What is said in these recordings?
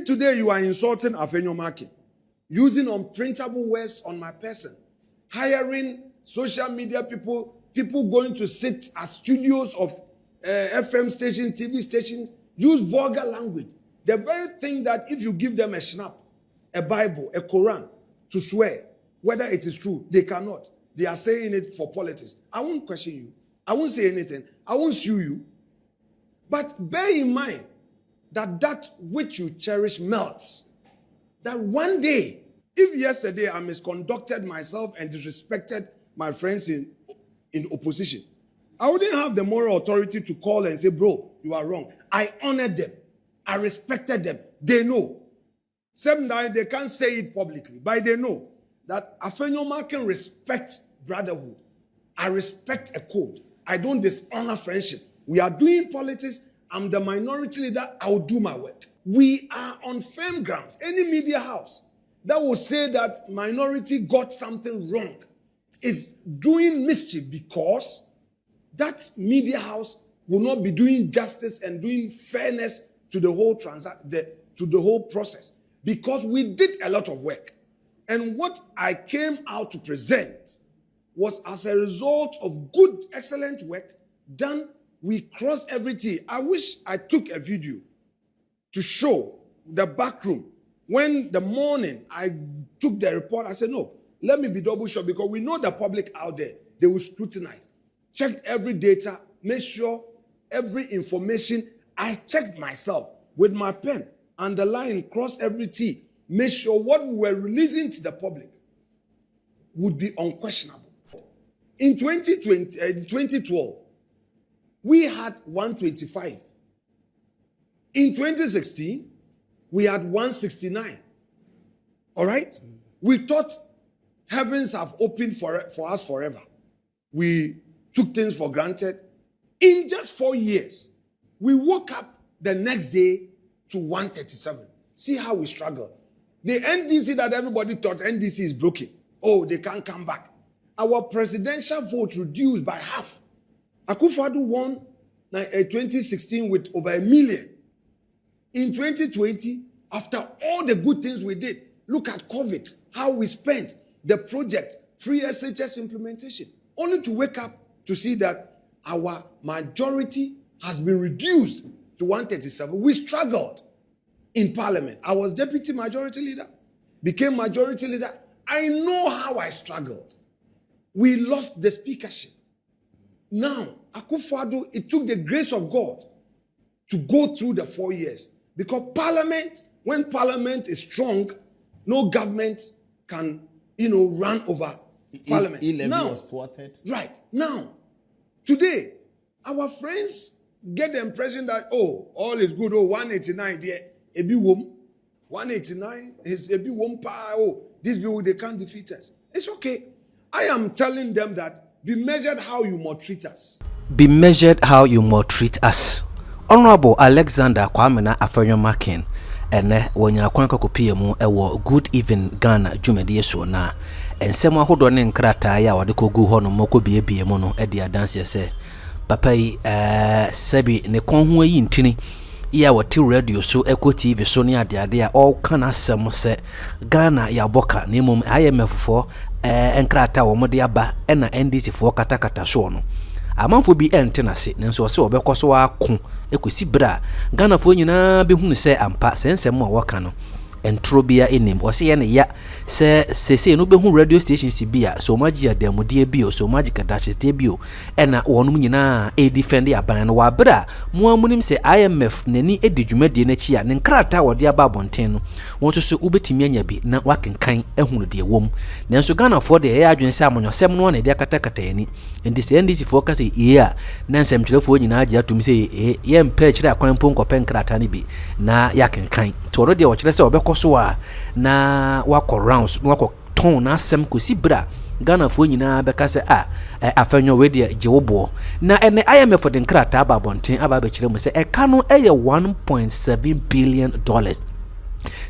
If today you are insulting Afenyo market, using unprintable words on my person, hiring social media people going to sit at studios of FM stations, TV stations, use vulgar language. The very thing that if you give them a snap, a Bible, a Quran to swear, whether it is true, they cannot. They are saying it for politics. I won't question you. I won't say anything. I won't sue you. But bear in mind that which you cherish melts. That one day, if yesterday I misconducted myself and disrespected my friends in opposition, I wouldn't have the moral authority to call and say, bro, you are wrong. I honored them. I respected them. They know. Sometimes they can't say it publicly, but they know that Afenyo can respect brotherhood. I respect a code. I don't dishonor friendship. We are doing politics. I'm the minority leader. I will do my work. We are on firm grounds. Any media house that will say that minority got something wrong is doing mischief, because that media house will not be doing justice and doing fairness to the whole to the whole process, because we did a lot of work. And what I came out to present was as a result of good, excellent work done. We crossed every T. I wish I took a video to show the back room. When the morning I took the report, I said, no, let me be double sure, because we know the public out there, they will scrutinize. Checked every data, made sure every information. I checked myself with my pen, underlined, crossed every T, made sure what we were releasing to the public would be unquestionable. In 2012, we had 125. In 2016, we had 169. All right? We thought heavens have opened for us forever. We took things for granted. In just 4 years, we woke up the next day to 137. See how we struggled. The NDC that everybody thought NDC is broken. Oh, they can't come back. Our presidential vote reduced by half. Akufo-Addo won 2016 with over 1 million. In 2020, after all the good things we did, look at COVID, how we spent, the project, free SHS implementation, only to wake up to see that our majority has been reduced to 137. We struggled in parliament. I was deputy majority leader, became majority leader. I know how I struggled. We lost the speakership. Now, Akufo-Addo, it took the grace of God to go through the 4 years. Because parliament, when parliament is strong, no government can, run over parliament. Now, was thwarted. Right. Now, today, our friends get the impression that, oh, all is good. Oh, 189 there. Ebi wom. 189 is ebi wom pa. Oh, these people, they can't defeat us. It's okay. I am telling them that be measured how you maltreat us. Be measured how you maltreat us. Honorable Alexander Kwamena Afenyo Makin ene wonya kwanka kopie mu ewo Good Even Ghana dwumade so na ensem ahodo ne nkrata ya wode kogu ho no moko biebie mu no e dia dance se papa yi sabi ne konhu yi ntini ya wote radio so eko TV so ne ade a all kana sem se Ghana ya boka ne mum IMF fo nkrata wo mode aba na NDC fo katakata so no amanfo bi entenase nenso se obekoso akon ekosi bra Ghana fo nyina behunu se ampa sensem a waka no entrobia enim ose ye ne ya se no behu radio stations bia so magia demodie bio so magic dashete bio ena wonum nyina e defend aban no wa bra mo amunim se IMF nani edidwumadie na chi a ne nkrata wode aba bonten no won so ubetimi anya bi na wakenkan ehunu de wom nenso Ghana fo de ya adwen se amonyosem no na de katakata yani ndc fo ka se iya na nsem kyerefo nyina agya tum se ye mpa kyere akwan pon kopen nkrata ne bi na yakenkan toro de wo kyere se obeko so a na wako rounds wako ton na asem kosi bra Ghana fo nyina beka se Afenyo we de jiwobo na ene IMF de nkrata aba bonten aba be kyere mu se eka no eye 1.7 billion dollars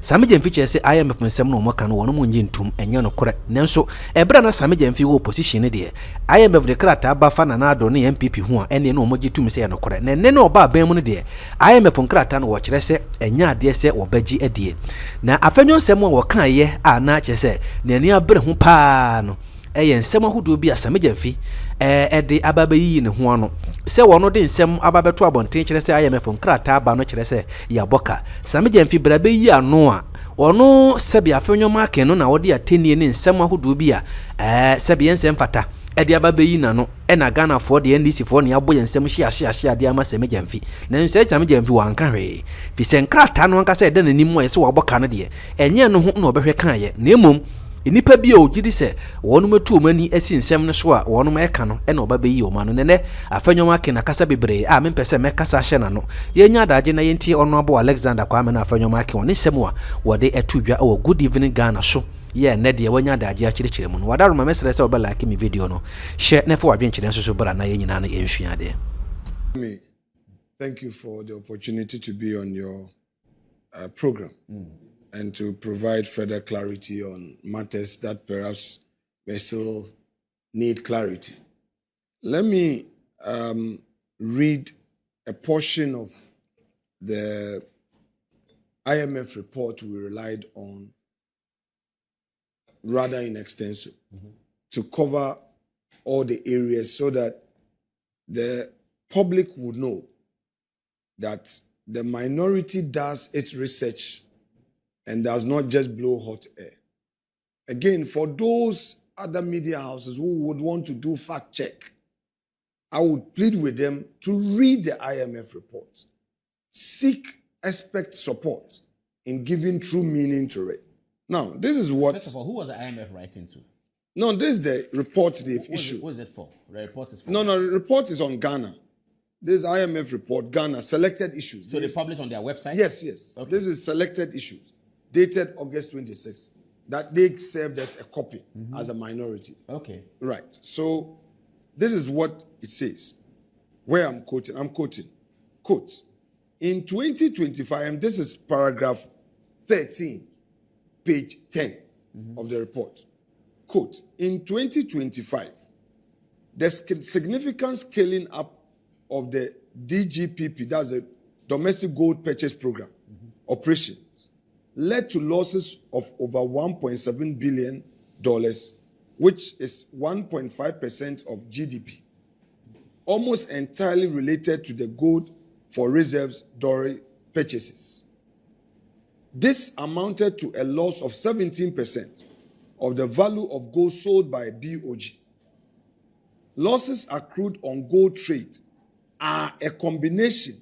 Sammy Gyamfi che say IMF nsɛm no mo ka no wono mo nyi ntum enye no kore nanso ebra na Sammy Gyamfi wo opposition ne de IMF de krata ba fa na ado ne MPP ho a ene no mo gitum sɛ no kore ne no oba ban mu ne de IMF nkrata no wo kyerɛ sɛ enya ade sɛ wo bagi adie na Afenyo nsɛm wo ka ye a na kyerɛ sɛ ne ani abre ho paa no ɛyɛ nsɛm ahodo bi a Sammy Gyamfi ɛde ababayi ne ho ano sɛ wono de nsɛm ababeto abonten kyerɛ sɛ IMF nkrata ba no kyerɛ sɛ ya boka Sammy Gyamfi brabe yi ano a ono sebi Afenyo make no na wode atenie ne nsɛm ahodo bi a sebi nsɛm fata ɛde ababayi na no ɛna Ghana for de NDC for ne aboye nsɛm hia ade ama Sammy Gyamfi na nsɛ Sammy Gyamfi wanka hwe fi sɛ nkrata no anka sɛ ɛda nanim mo ɛsɛ waboka no de ɛnyɛ no ho na obɛhwɛ kan ye na emom inipa bi o gidi se wonu metu omani asi nsɛm no so a wonu meka no ɛna oba beyi o ma no nene Afenyo make na kasa bebre a mempese mekasa hye na no yenya daje na yenti ono abo Alexander Kwame na Afenyo make woni nsɛm a wode etudwa o good evening Ghana so ye ne de wanya daje a kyerɛkyerɛ mu no wadaro ma mesrɛ sɛ oba like me video no share na fo wadwen kyerɛ so bra na yenyina na yenhua de. Thank you for the opportunity to be on your program. And to provide further clarity on matters that perhaps may still need clarity. Let me read a portion of the IMF report we relied on rather in extenso to cover all the areas so that the public would know that the minority does its research and does not just blow hot air. Again, for those other media houses who would want to do fact check, I would plead with them to read the IMF report. Seek expert support in giving true meaning to it. Now, this is what... First of all, who was the IMF writing to? No, this is the report they've issued. What is it for? The report is for... No, the report is on Ghana. This IMF report, Ghana, selected issues. So they publish on their website? Yes. Okay. This is selected issues. Dated August 26, that they served as a copy as a minority. Okay. Right. So this is what it says. Where I'm quoting. Quote, in 2025, and this is paragraph 13, page 10 of the report. Quote, in 2025, the significant scaling up of the DGPP, that's a domestic gold purchase program, operations, led to losses of over $1.7 billion, which is 1.5% of GDP, almost entirely related to the gold for reserves dowry purchases. This amounted to a loss of 17% of the value of gold sold by BOG. Losses accrued on gold trade are a combination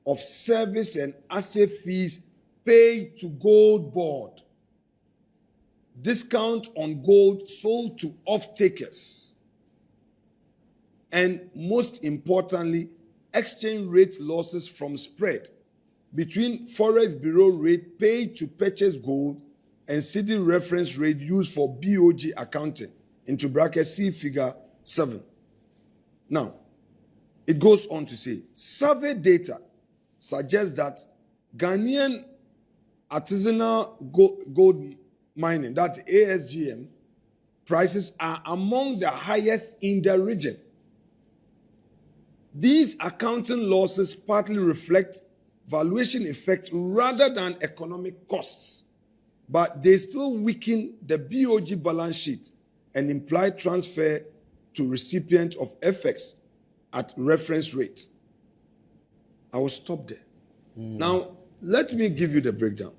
of service and asset fees paid to gold board, discount on gold sold to off-takers, and most importantly, exchange rate losses from spread between Forex Bureau rate paid to purchase gold and city reference rate used for BOG accounting, into brackets see figure 7. Now, it goes on to say, survey data suggests that Ghanaian artisanal gold mining, that ASGM, prices are among the highest in the region. These accounting losses partly reflect valuation effect rather than economic costs, but they still weaken the BOG balance sheet and imply transfer to recipient of FX at reference rate. I will stop there. Now, let me give you the breakdown.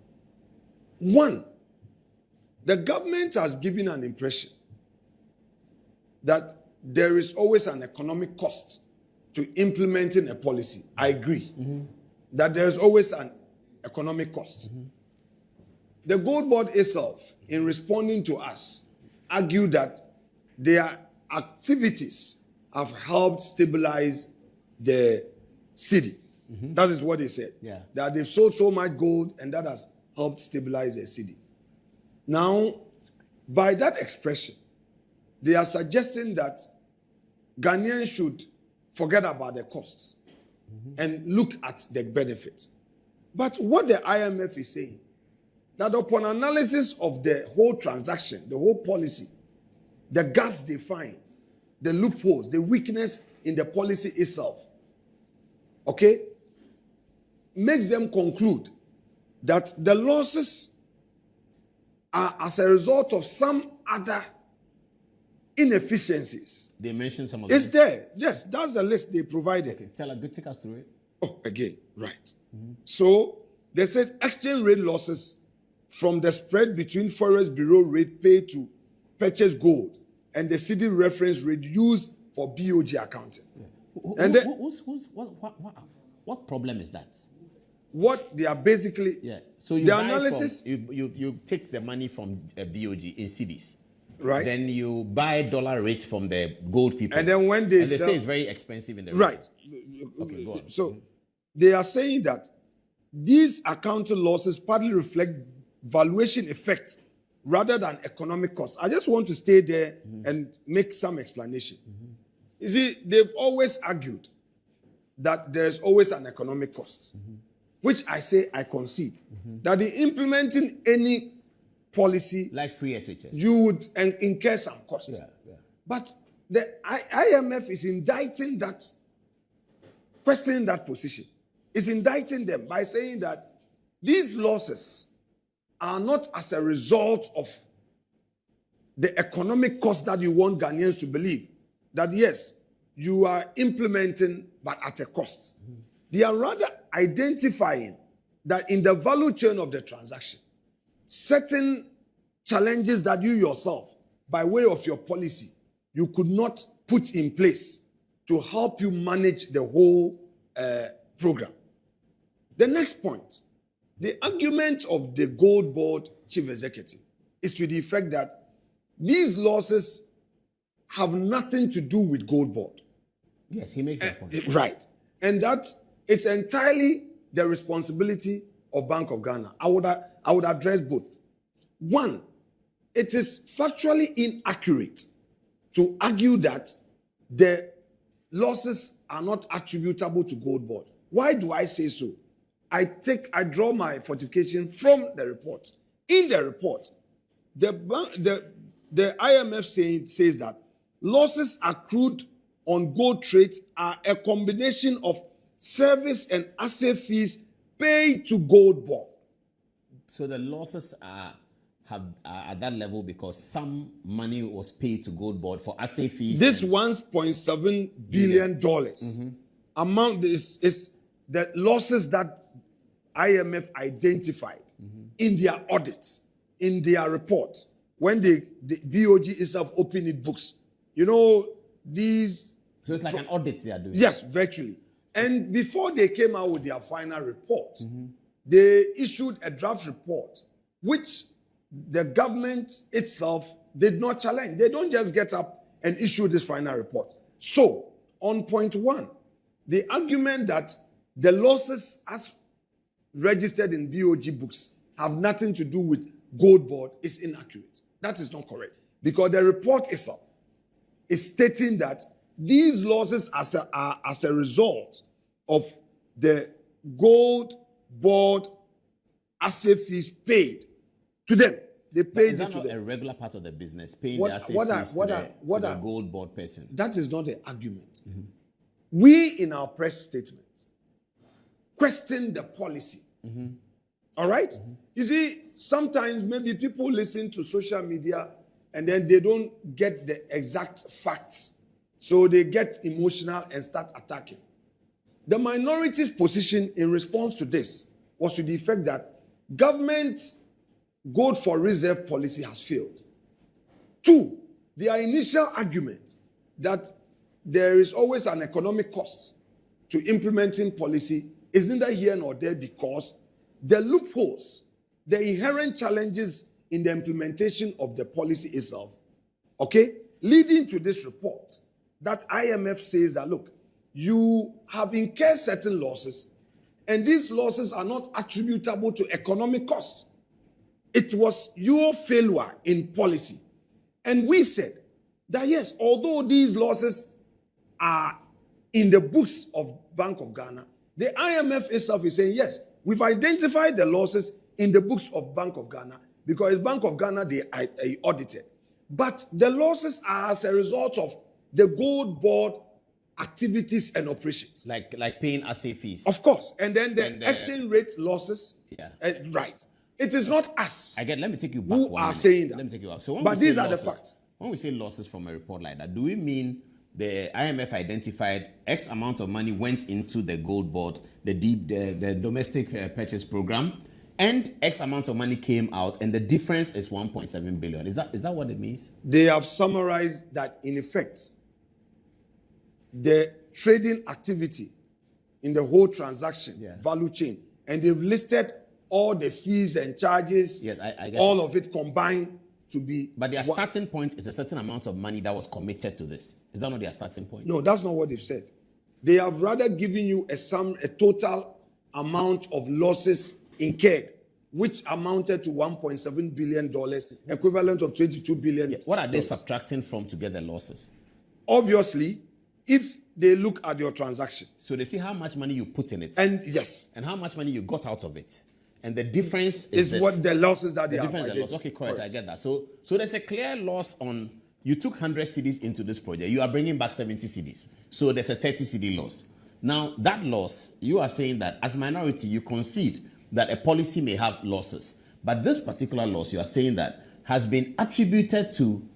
1, the government has given an impression that there is always an economic cost to implementing a policy. I agree that there is always an economic cost. The Gold Board itself, in responding to us, argued that their activities have helped stabilize the city. That is what they said. Yeah. That they've sold so much gold and that has helped stabilize the city. Now, by that expression, they are suggesting that Ghanaians should forget about the costs and look at the benefits. But what the IMF is saying that upon analysis of the whole transaction, the whole policy, the gaps they find, the loopholes, the weakness in the policy itself, okay, makes them conclude that the losses are as a result of some other inefficiencies. They mentioned some of It's them. there. Yes, that's the list they provided. Okay, take us through it. Oh, again, right. So they said exchange rate losses from the spread between Forex Bureau rate paid to purchase gold and the city reference rate used for BOG accounting. And What problem is that? What they are basically, Yeah. So you the buy analysis, from, you take the money from BOG in cedis. right? Then you buy dollar rates from the gold people. And then when they and they sell, say it's very expensive in the right. Okay, go on. So they are saying that these accounting losses partly reflect valuation effect rather than economic cost. I just want to stay there and make some explanation. You see, they've always argued that there's always an economic cost, which I say I concede. That in implementing any policy, Like free SHS. you would incur some cost. Yeah. But the IMF is indicting that, questioning that position, is indicting them by saying that these losses are not as a result of the economic cost that you want Ghanaians to believe. That yes, you are implementing, but at a cost. They are rather identifying that in the value chain of the transaction, certain challenges that you yourself, by way of your policy, you could not put in place to help you manage the whole program. The next point, the argument of the Gold Board chief executive is to the effect that these losses have nothing to do with Gold Board. Yes, he makes that point. Right. And that it's entirely the responsibility of Bank of Ghana. I would address both. One, it is factually inaccurate to argue that the losses are not attributable to Gold Board. Why do I say so? I draw my fortification from the report. In the report, the IMF says that losses accrued on gold trades are a combination of service and asset fees paid to Gold Board. So the losses are at that level because some money was paid to Gold Board for asset fees. This $1.7 billion amount is the losses that IMF identified in their audits, in their report, when the BOG itself opened its books. You know, these... So it's like an audit they are doing. Yes, virtually. And before they came out with their final report, they issued a draft report, which the government itself did not challenge. They don't just get up and issue this final report. So, on point one, the argument that the losses as registered in BOG books have nothing to do with Gold Board is inaccurate. That is not correct. Because the report itself is stating that these losses are as a result of the Gold Board asset fees paid to them. They paid Is it that to not them. a regular part of the business, paying What- the asset what are- fees what to are- the, what to the are- Gold Board person? That is not the argument. We, in our press statement, question the policy. All right? You see, sometimes maybe people listen to social media and then they don't get the exact facts. So they get emotional and start attacking. The minority's position in response to this was to the effect that government gold for reserve policy has failed. Two, their initial argument that there is always an economic cost to implementing policy is neither here nor there because the loopholes, the inherent challenges in the implementation of the policy itself, okay, leading to this report that IMF says that, look, you have incurred certain losses and these losses are not attributable to economic costs. It was your failure in policy. And we said that yes, although these losses are in the books of Bank of Ghana, the IMF itself is saying, yes, we've identified the losses in the books of Bank of Ghana, because Bank of Ghana, they audited. But the losses are as a result of the gold board activities and operations. Like paying assay fees. Of course. And then the exchange rate losses. Yeah. Right. It is not us. Again, let me take you back. Who are saying that? Let me take you back. So when but we these say are losses, the facts. When we say losses from a report like that, do we mean the IMF identified X amount of money went into the gold board, the domestic purchase program, and X amount of money came out, and the difference is 1.7 billion? Is that what it means? They have summarized that, in effect, the trading activity in the whole transaction value chain, and they've listed all the fees and charges, yes, I get all of it combined to be. But their starting point is a certain amount of money that was committed to this. Is that not their starting point? No, that's not what they've said. They have rather given you a total amount of losses incurred, which amounted to $1.7 billion, equivalent of 22 billion. Yeah. What are they subtracting from to get the losses? Obviously, if they look at your transaction. So they see how much money you put in it. And yes. And how much money you got out of it. And the difference is what the losses that they have. The loss. Okay, correct. I get that. So there's a clear loss on, you took 100 cedis into this project. You are bringing back 70 cedis. So there's a 30 cedi loss. Now, that loss, you are saying that as minority, you concede that a policy may have losses. But this particular loss, you are saying that has been attributed to,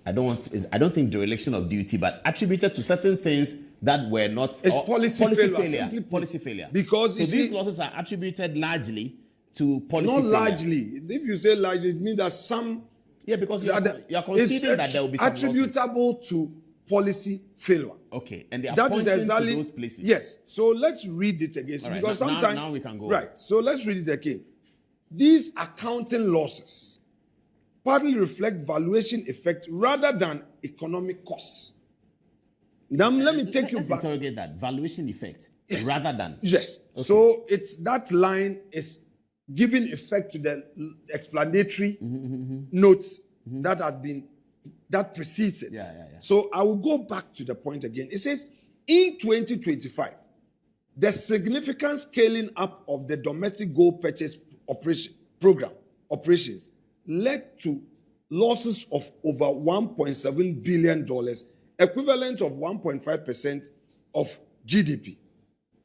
I don't think dereliction of duty, but attributed to certain things that were not. It's policy failure. Policy failure. Because these losses are attributed largely to policy failure. Not largely. If you say largely, it means that some. Yeah, because you are conceding that there will be some attributable losses. To policy failure. Okay, and they are that pointing is exactly, to those places. Yes. So let's read it again. Right, because sometimes now we can go. Right. So let's read it again. These accounting losses partly reflect valuation effect rather than economic costs. Now let me take you back. Let's interrogate that. Valuation effect rather than. Yes. Okay. So it's that line is giving effect to the explanatory notes that precedes it. Yeah. So I will go back to the point again. It says, in 2025, the significant scaling up of the domestic gold purchase operations led to losses of over $1.7 billion, equivalent of 1.5% of GDP,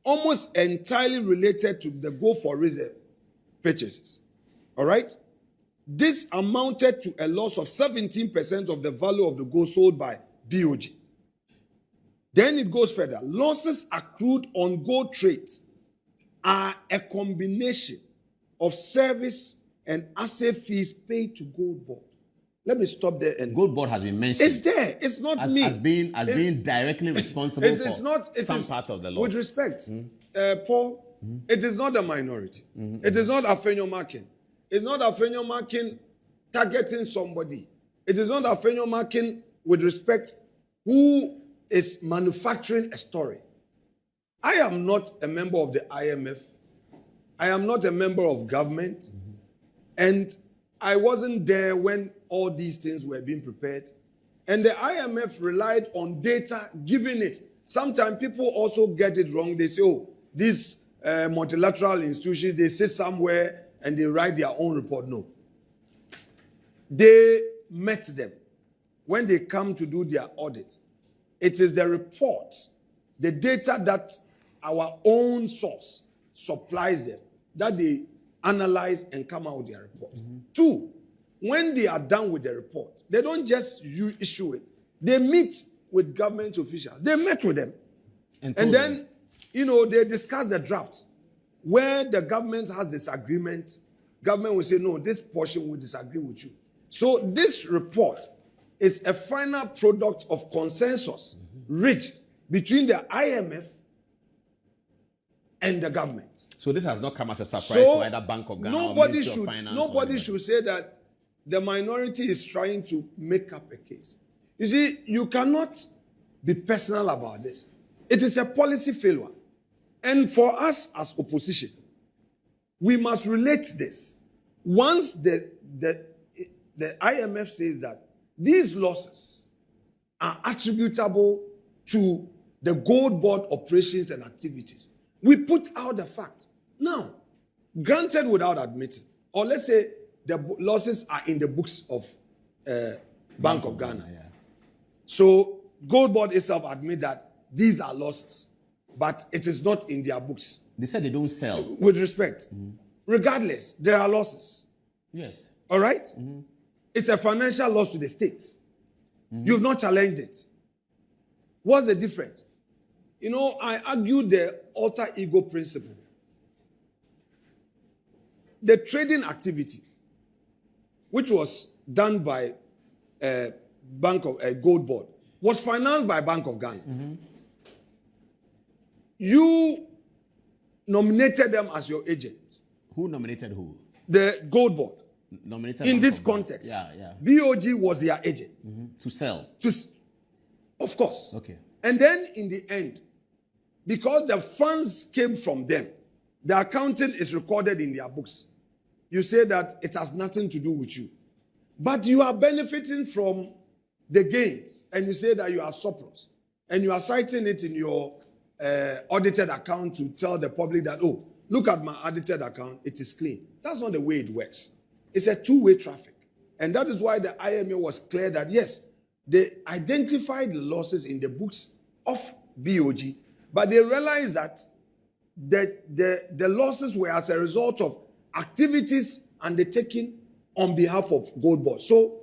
almost entirely related to the gold for reserve purchases. All right? This amounted to a loss of 17% of the value of the gold sold by BOG. Then it goes further. Losses accrued on gold trades are a combination of service and asset fees paid to gold board. Let me stop there. And gold board has been mentioned. It's there. It's not me. As being directly responsible for some part of the loss. With respect, Paul, it is not a minority. It is not Afenyo marking. It's not Afenyo marking targeting somebody. It is not Afenyo marking with respect who is manufacturing a story. I am not a member of the IMF. I am not a member of government. And I wasn't there when all these things were being prepared. And the IMF relied on data, giving it. Sometimes people also get it wrong. They say, oh, these multilateral institutions, they sit somewhere and they write their own report. No. They met them when they come to do their audit. It is the report, the data that our own source supplies them, that they analyze and come out with their report. Two, when they are done with the report, they don't just issue it. They meet with government officials. They met with them. And then, they discuss the draft. Where the government has disagreement, government will say, no, this portion will disagree with you. So this report is a final product of consensus reached between the IMF and the government. So this has not come as a surprise to either Bank of Ghana or Ministry of Finance. Nobody should say that the minority is trying to make up a case. You see, you cannot be personal about this. It is a policy failure. And for us as opposition, we must relate this. Once the IMF says that these losses are attributable to the gold board operations and activities, we put out the fact. Now, granted without admitting, or let's say the losses are in the books of Bank of Ghana. Yeah. So Gold Board itself admit that these are losses, but it is not in their books. They said they don't sell. With respect, regardless, there are losses. Yes. All right? It's a financial loss to the states. You've not challenged it. What's the difference? You know, I argue the alter ego principle. The trading activity, which was done by Gold Board, was financed by Bank of Ghana. You nominated them as your agent. Who nominated who? The Gold Board. Nominated In Bank this of Ghana. context, Yeah. BOG was their agent. To sell. Of course. Okay. And then in the end, because the funds came from them, the accounting is recorded in their books. You say that it has nothing to do with you. But you are benefiting from the gains, and you say that you are surplus. And you are citing it in your audited account to tell the public that, oh, look at my audited account, it is clean. That's not the way it works. It's a two-way traffic. And that is why the IMF was clear that, yes, they identified the losses in the books of BOG, but they realized that the losses were as a result of activities undertaken on behalf of Gold Board. So,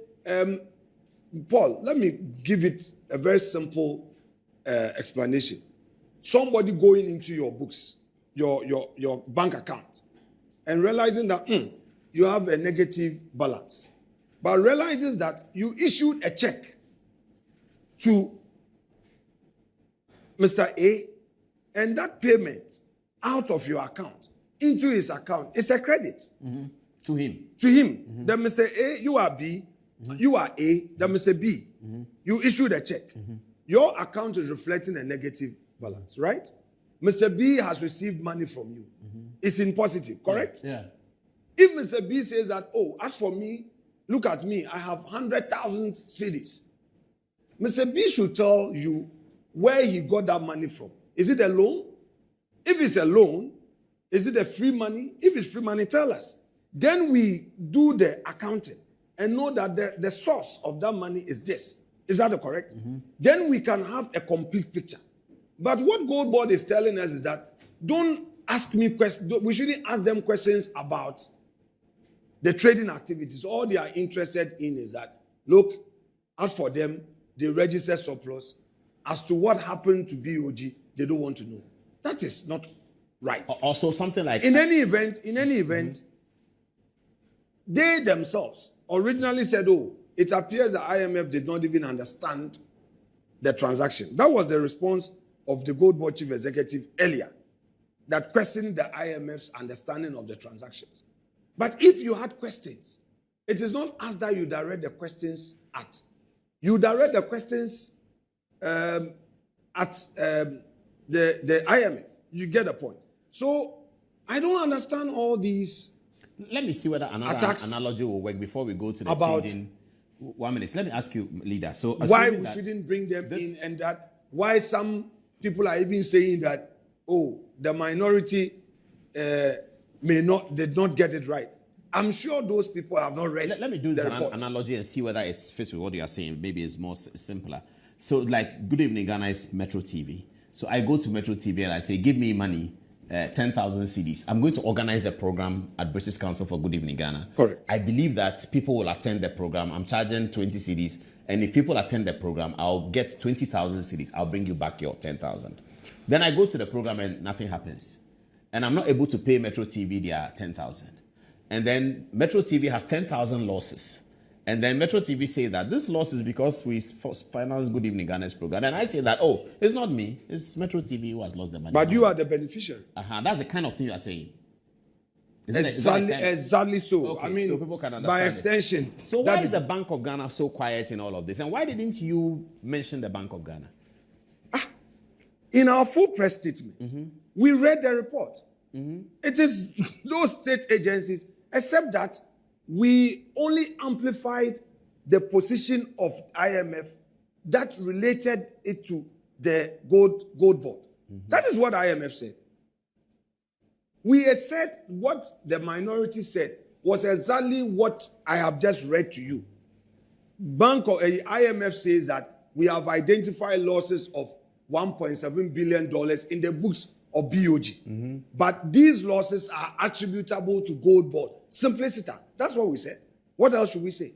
Paul, let me give it a very simple explanation. Somebody going into your books, your bank account, and realizing that you have a negative balance, but realizes that you issued a check to Mr. A, and that payment out of your account into his account is a credit. To him. To him. Then Mr. A, you are B, you are A, then Mr. B, you issued a check. Your account is reflecting a negative balance, right? Mr. B has received money from you. It's in positive, correct? Yeah. If Mr. B says that, oh, as for me, look at me, I have 100,000 cedis. Mr. B should tell you where he got that money from. Is it a loan? If it's a loan, is it a free money? If it's free money, tell us. Then we do the accounting and know that the source of that money is this. Is that correct? Then we can have a complete picture. But what Gold Board is telling us is that don't ask me questions. We shouldn't ask them questions about the trading activities. All they are interested in is that, look, as for them, they register surplus. As to what happened to BOG, they don't want to know. That is not right. Also, something like In any event, they themselves originally said, oh, it appears the IMF did not even understand the transaction. That was the response of the Gold Board chief executive earlier, that questioned the IMF's understanding of the transactions. But if you had questions, it is not us that you direct the questions at. You direct the questions at the IMF. You get the point. So I don't understand all these. Let me see whether another analogy will work before we go to the changing. 1 minute. Let me ask you, leader. So why we shouldn't bring them in, and that why some people are even saying that, oh, the minority did not get it right. I'm sure those people have not read. Let me do this analogy and see whether it fits with what you are saying. Maybe it's more simpler. So, like, Good Evening Ghana is Metro TV. So I go to Metro TV and I say, give me money, 10,000 cedis. I'm going to organize a program at British Council for Good Evening Ghana. Correct. I believe that people will attend the program. I'm charging 20 cedis. And if people attend the program, I'll get 20,000 cedis. I'll bring you back your 10,000. Then I go to the program and nothing happens. And I'm not able to pay Metro TV their 10,000. And then Metro TV has 10,000 losses. And then Metro TV say that this loss is because we financed Good Evening Ghana's program. And I say that, oh, it's not me. It's Metro TV who has lost the money. But you are the beneficiary. That's the kind of thing you are saying. Exactly so. Okay, I mean, so people can understand by extension. So why is the Bank of Ghana so quiet in all of this? And why didn't you mention the Bank of Ghana? In our full press statement, we read the report. It is those state agencies, except that we only amplified the position of IMF that related it to the Gold Board. That is what IMF said. We said what the minority said was exactly what I have just read to you. IMF says that we have identified losses of $1.7 billion in the books of BOG. But these losses are attributable to Gold Board. Simplicity. That's what we said. What else should we say?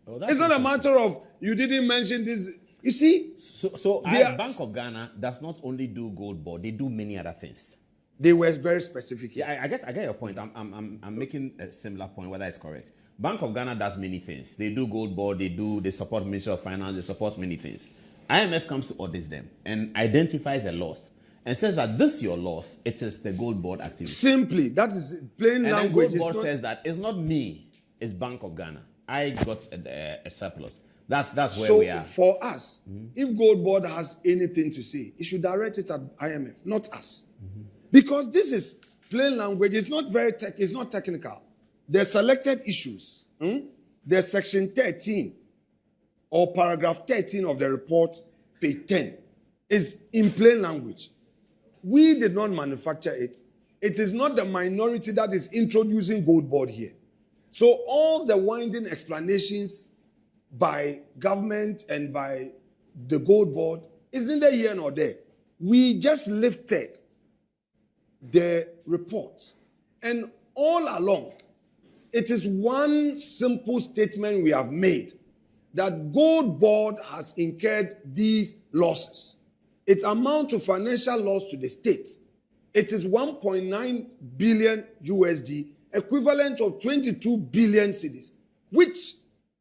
Oh, it's not a matter of you didn't mention this. You see? So Bank of Ghana does not only do Gold Board, they do many other things. They were very specific. Yeah, I get your point. I'm making a similar point, whether it's correct. Bank of Ghana does many things. They do Gold Board, they support Ministry of Finance, they support many things. IMF comes to audit them and identifies a loss and says that this your loss, it is the Gold Board activity. Simply, that is plain and language. And Gold Board says that it's not me, it's Bank of Ghana. I got a surplus. That's where we are. So for us, if Gold Board has anything to say, it should direct it at IMF, not us. Because this is plain language. It's not it's not technical. The selected issues, the section 13 or paragraph 13 of the report, page 10, is in plain language. We did not manufacture it. It is not the minority that is introducing Gold Board here. So all the winding explanations by government and by the Gold Board is neither here nor there. We just lifted the report. And all along, it is one simple statement we have made, that Gold Board has incurred these losses. It amounts to financial loss to the state. It is 1.9 billion USD, equivalent of 22 billion cedis, which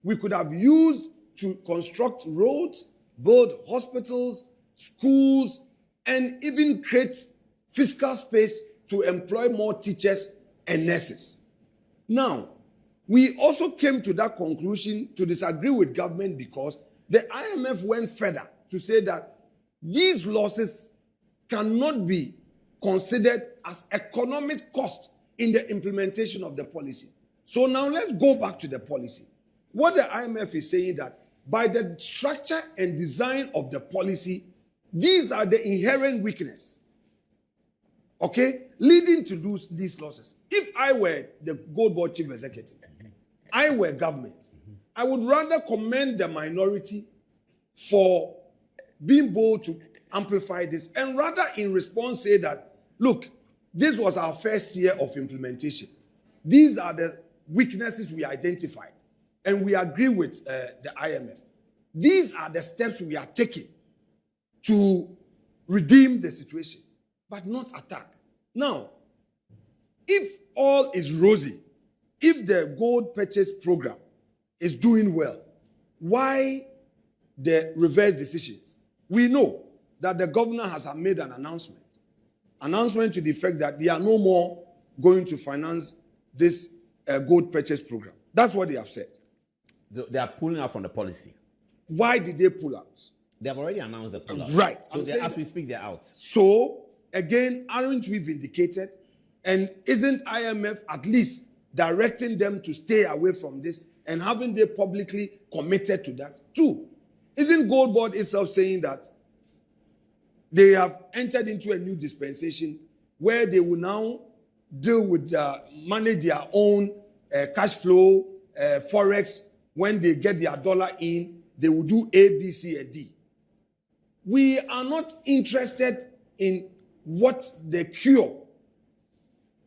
we could have used to construct roads, build hospitals, schools, and even create fiscal space to employ more teachers and nurses. Now, we also came to that conclusion to disagree with government because the IMF went further to say that these losses cannot be considered as economic cost in the implementation of the policy. So now let's go back to the policy. What the IMF is saying that by the structure and design of the policy, these are the inherent weakness, okay, leading to these losses. If I were the Gold Board chief executive, I were government, I would rather commend the minority for being bold to amplify this, and rather in response say that, look, this was our first year of implementation. These are the weaknesses we identified, and we agree with the IMF. These are the steps we are taking to redeem the situation, but not attack. Now, if all is rosy, if the gold purchase program is doing well, why the reverse decisions? We know that the governor has made an announcement to the effect that they are no more going to finance this gold purchase program. That's what they have said. They are pulling out from the policy. Why did they pull out? They have already announced the pullout. Right. So as we speak, they're out. So, again, aren't we vindicated? And isn't IMF at least directing them to stay away from this, and haven't they publicly committed to that? Two, isn't Gold Board itself saying that they have entered into a new dispensation where they will now deal with, manage their own cash flow, forex? When they get their dollar in, they will do A, B, C, and D. We are not interested in what the cure.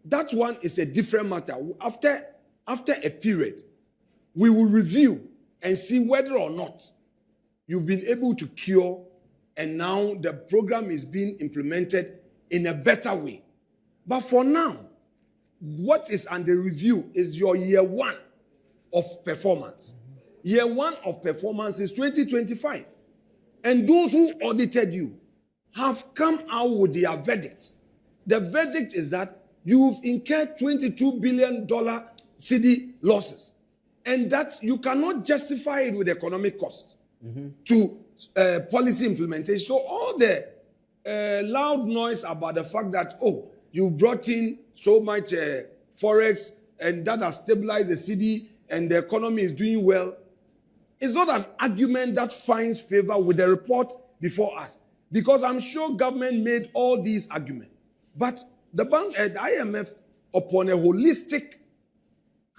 That one is a different matter. After a period, we will review and see whether or not you've been able to cure, and now the program is being implemented in a better way. But for now, what is under review is your year one of performance. Year one of performance is 2025. And those who audited you have come out with their verdict. The verdict is that you've incurred $22 billion CD losses, and that you cannot justify it with economic cost to policy implementation. So all the loud noise about the fact that, oh, you brought in so much forex and that has stabilized the CD and the economy is doing well, is not an argument that finds favor with the report before us. Because I'm sure government made all these arguments. But the bank, the IMF, upon a holistic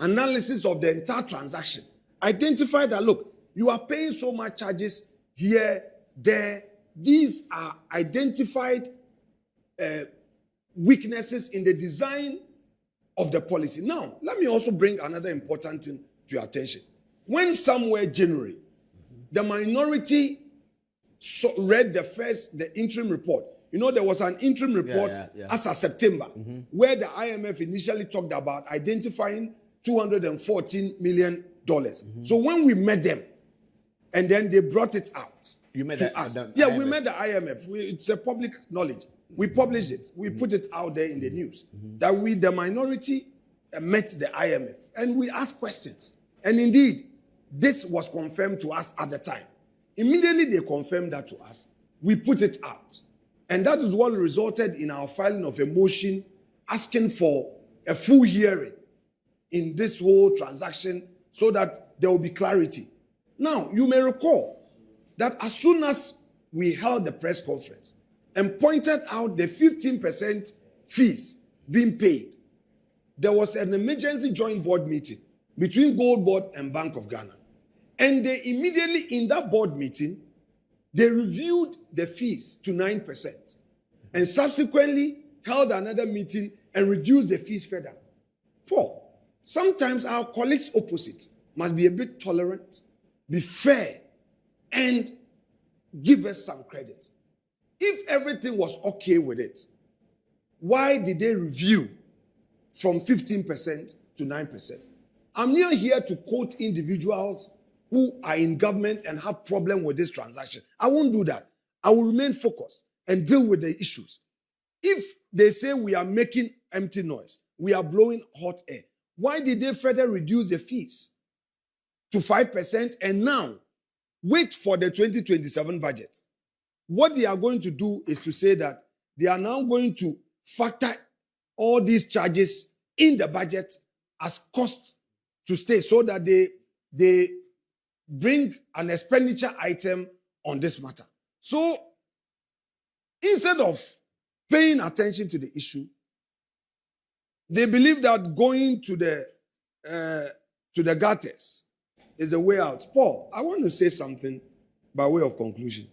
analysis of the entire transaction, identified that, look, you are paying so much charges here, there. These are identified weaknesses in the design of the policy. Now, let me also bring another important thing to your attention. When somewhere January, the minority read the interim report. You know, there was an interim report as of September, where the IMF initially talked about identifying $214 million. So when we met them, and then they brought it out you met to us. Yeah, we met the IMF. It's a public knowledge. We published it. We put it out there in the news that we, the minority, met the IMF. And we asked questions. And indeed, this was confirmed to us at the time. Immediately they confirmed that to us. We put it out. And that is what resulted in our filing of a motion asking for a full hearing in this whole transaction so that there will be clarity. Now, you may recall that as soon as we held the press conference and pointed out the 15% fees being paid, there was an emergency joint board meeting between Gold Board and Bank of Ghana. And they immediately, in that board meeting, they reviewed the fees to 9% and subsequently held another meeting and reduced the fees further. Paul, sometimes our colleagues opposite must be a bit tolerant, be fair, and give us some credit. If everything was okay with it, why did they review from 15% to 9%? I'm not here to quote individuals who are in government and have problem with this transaction. I won't do that. I will remain focused and deal with the issues. If they say we are making empty noise, we are blowing hot air, why did they further reduce the fees to 5% and now wait for the 2027 budget? What they are going to do is to say that they are now going to factor all these charges in the budget as costs to stay so that they bring an expenditure item on this matter. So instead of paying attention to the issue, they believe that going to the gutters is a way out. Paul, I want to say something by way of conclusion.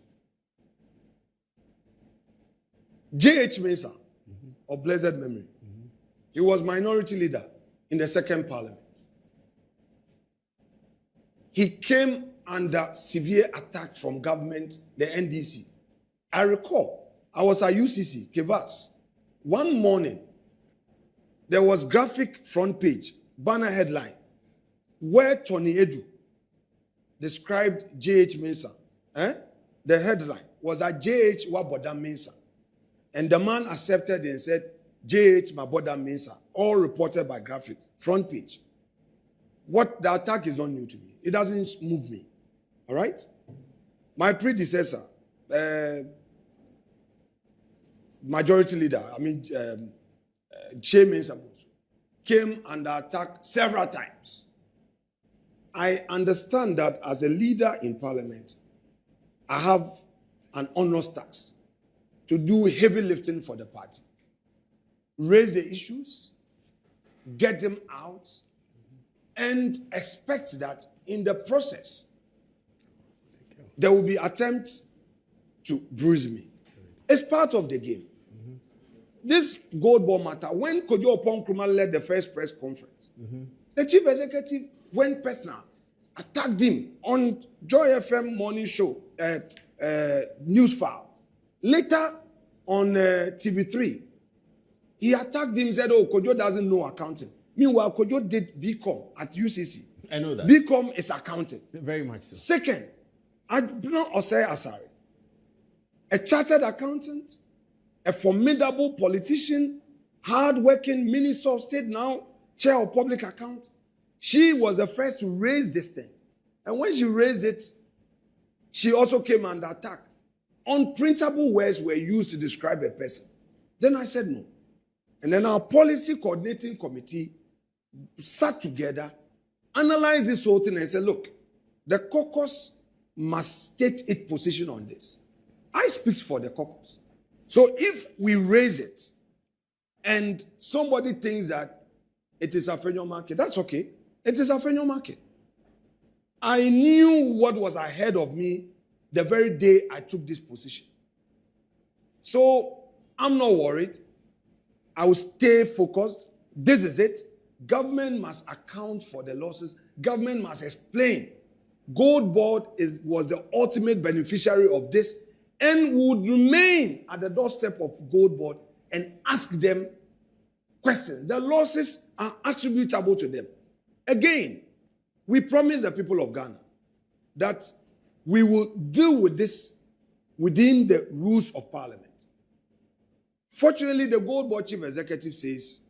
J.H. Mensah, of blessed memory, he was minority leader in the second parliament. He came under severe attack from government, the NDC. I recall, I was at UCC, Kivas. One morning, there was graphic front page, banner headline, where Tony Edu described J.H. Mensah. The headline was that J.H. Waboda Mensah. And the man accepted and said, J.H. Maboda Mensah, all reported by graphic, front page. What the attack is not new to me. It doesn't move me. All right? My predecessor, majority leader, Che Mensah, came under attack several times. I understand that as a leader in parliament, I have an honors tax to do heavy lifting for the party. Raise the issues, get them out, and expect that in the process, there will be attempts to bruise me. It's part of the game. This gold ball matter, when Kojo Oppong Nkrumah led the first press conference, the chief executive went personal, attacked him on Joy FM morning show, news file. Later on TV3, he attacked him and said, oh, Kojo doesn't know accounting. Meanwhile, Kojo did BCom at UCC. I know that. BCom is accounting. Very much so. Second, Adbuna Osei Asari, a chartered accountant, a formidable politician, hard-working minister of state, now chair of public account. She was the first to raise this thing. And when she raised it, she also came under attack. Unprintable words were used to describe a person. Then I said no. And then our policy coordinating committee sat together, analyzed this whole thing and said, look, the caucus must state its position on this. I speak for the caucus. So if we raise it and somebody thinks that it is a Afenyo market, that's okay. It is Afenyo market. I knew what was ahead of me the very day I took this position. So I'm not worried. I will stay focused. This is it. Government must account for the losses. Government must explain. Gold Board was the ultimate beneficiary of this and would remain at the doorstep of Gold Board and ask them questions. The losses are attributable to them. Again, we promise the people of Ghana that we will deal with this within the rules of Parliament. Fortunately, the Gold Board Chief Executive says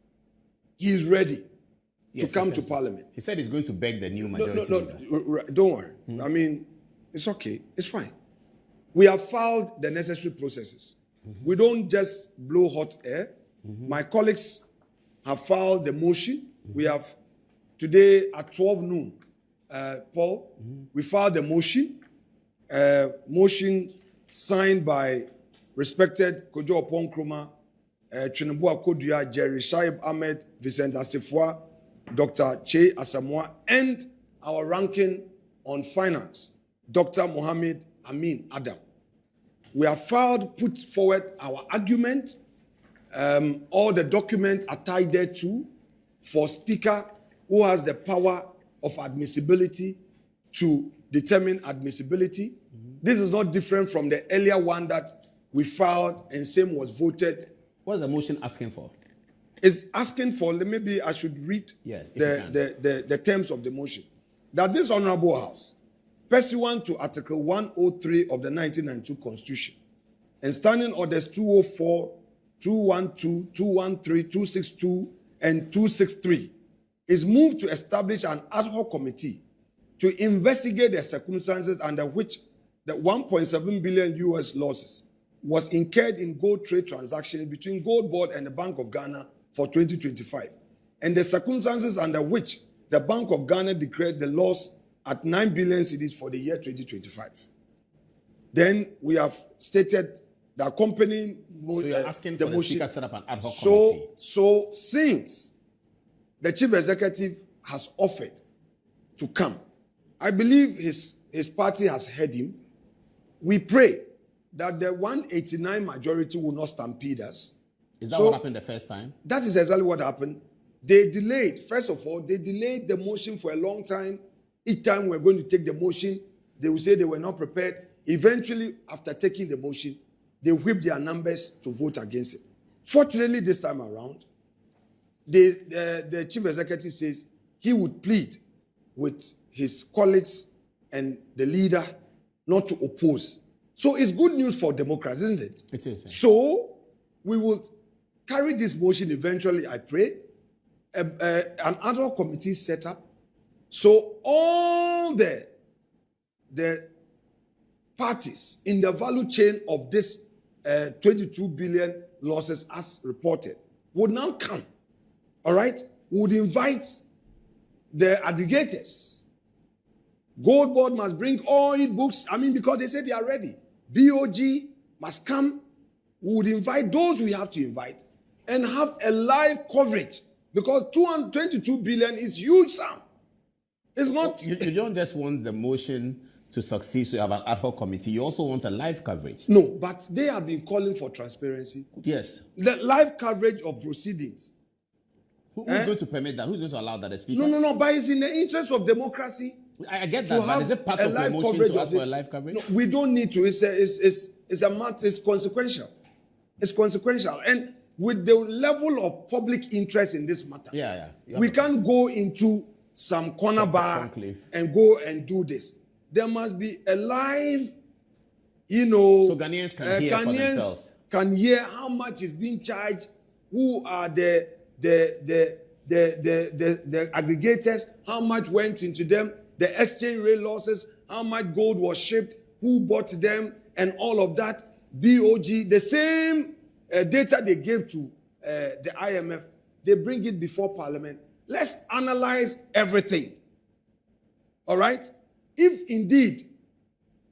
he is ready to come to Parliament. He said he's going to beg the new majority. No, don't worry. I mean, it's okay. It's fine. We have filed the necessary processes. We don't just blow hot air. My colleagues have filed the motion. We have today at 12 noon, Paul, we filed the motion. Motion signed by respected Kojo Opon Nkrumah, Chinubua Kodua, Jerry Shaib Ahmed, Vincent Asifua, Dr. Che Asamoah, and our ranking on finance, Dr. Mohammed Amin Adam. We have put forward our argument. All the documents are tied there too for Speaker who has the power of admissibility to determine admissibility. This is not different from the earlier one that we filed and same was voted. What's the motion asking for? It's asking for, maybe I should read the terms of the motion. That this Honorable House, pursuant to Article 103 of the 1992 Constitution, and Standing Orders 204, 212, 213, 262, and 263, is moved to establish an ad hoc committee to investigate the circumstances under which the 1.7 billion US losses was incurred in gold trade transactions between Gold Board and the Bank of Ghana for 2025, and the circumstances under which the Bank of Ghana declared the loss at 9 billion cedis for the year 2025. Then we have stated the accompanying so you're asking for the Speaker set up an ad hoc committee. So since the Chief Executive has offered to come, I believe his party has heard him. We pray that the 189 majority will not stampede us. Is that what happened the first time? That is exactly what happened. They delayed. First of all, they delayed the motion for a long time. Each time we're going to take the motion, they will say they were not prepared. Eventually, after taking the motion, they whipped their numbers to vote against it. Fortunately, this time around, the Chief Executive says he would plead with his colleagues and the leader not to oppose. So it's good news for Democrats, isn't it? It is. Yeah. So we will carry this motion eventually, I pray. An ad hoc committee set up. So all the parties in the value chain of this 22 billion losses as reported would now come. All right? We would invite the aggregators. Gold Board must bring all its books. Because they said they are ready. BOG must come. We would invite those we have to invite and have a live coverage because 222 billion is huge sum. It's not. You don't just want the motion to succeed, so you have an ad hoc committee. You also want a live coverage. No, but they have been calling for transparency. Yes. The live coverage of proceedings. Who's going to permit that? Who's going to allow that? The Speaker? No. But it's in the interest of democracy. I get that, but is it part of the motion to ask for a live coverage? No, we don't need to. It's consequential. It's consequential. And with the level of public interest in this matter, we can't go into some corner bar conclave and go and do this. There must be a live, so Ghanaians can hear for themselves. Can hear how much is being charged, who are the aggregators, how much went into them, the exchange rate losses, how much gold was shipped, who bought them, and all of that. BOG, the same data they gave to the IMF, they bring it before Parliament. Let's analyze everything. All right? If indeed,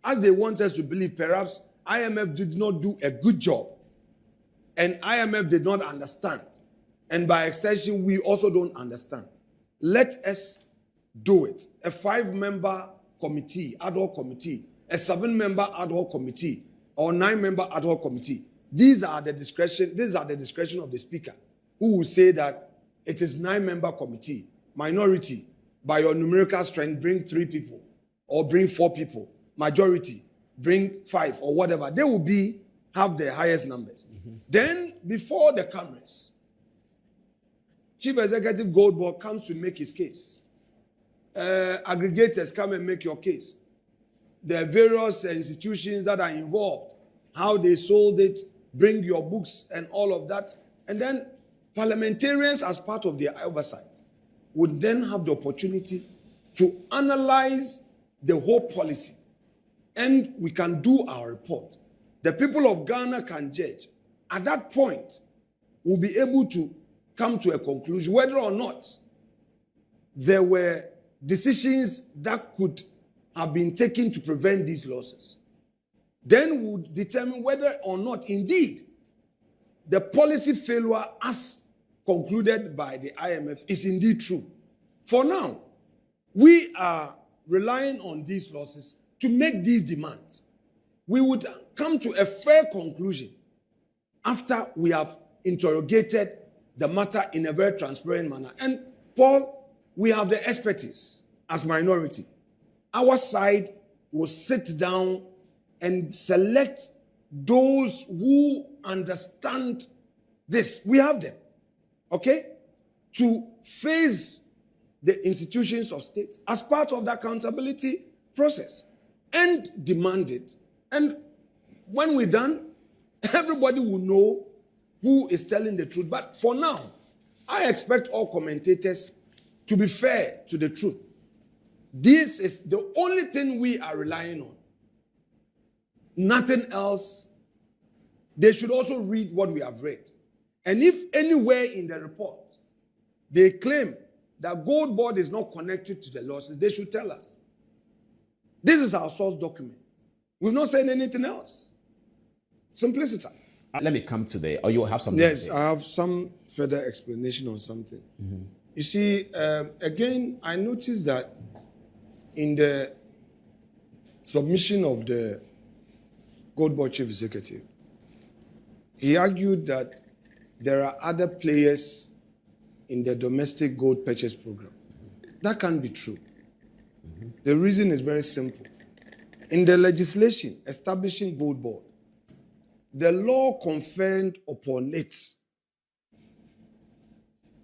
as they want us to believe, perhaps IMF did not do a good job, and IMF did not understand, and by extension, we also don't understand. Let us do it. A 5-member committee, ad hoc committee, a 7-member ad hoc committee, or 9-member ad hoc committee. These are the discretion of the speaker, who will say that it is 9-member committee. Minority, by your numerical strength, bring 3 people or bring 4 people. Majority, bring 5 or whatever. They will have the highest numbers. Then, before the cameras, Chief Executive Gold Board comes to make his case. Aggregators come and make your case. The various institutions that are involved, how they sold it, bring your books and all of that. And then parliamentarians, as part of their oversight, would then have the opportunity to analyze the whole policy. And we can do our report. The people of Ghana can judge. At that point, we'll be able to come to a conclusion whether or not there were decisions that could have been taken to prevent these losses. Then we'll determine whether or not indeed the policy failure as concluded by the IMF is indeed true. For now, we are relying on these losses to make these demands. We would come to a fair conclusion after we have interrogated the matter in a very transparent manner. And Paul, we have the expertise as minority. Our side will sit down and select those who understand this. We have them, okay? To face the institutions of state as part of the accountability process and demand it. And when we're done, everybody will know who is telling the truth. But for now, I expect all commentators to be fair to the truth. This is the only thing we are relying on. Nothing else. They should also read what we have read. And if anywhere in the report they claim that Gold Board is not connected to the losses, they should tell us. This is our source document. We've not said anything else. Simplicity. Let me come to or you have something Yes, to say? I have some further explanation on something. You see, again, I noticed that in the submission of the Gold Board Chief Executive, he argued that there are other players in the domestic gold purchase program. That can't be true. The reason is very simple. In the legislation establishing Gold Board, the law conferred upon it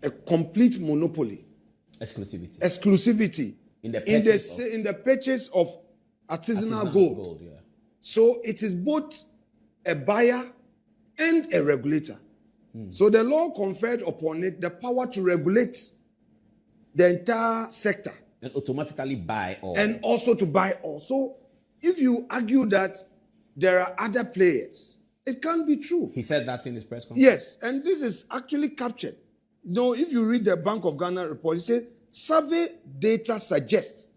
a complete monopoly, exclusivity in the purchase of artisanal gold. Yeah. So it is both a buyer and a regulator. So the law conferred upon it the power to regulate the entire sector. And automatically buy all. And also to buy all. So if you argue that there are other players, it can't be true. He said that in his press conference? Yes, and this is actually captured. You know, if you read the Bank of Ghana report, it says survey data suggests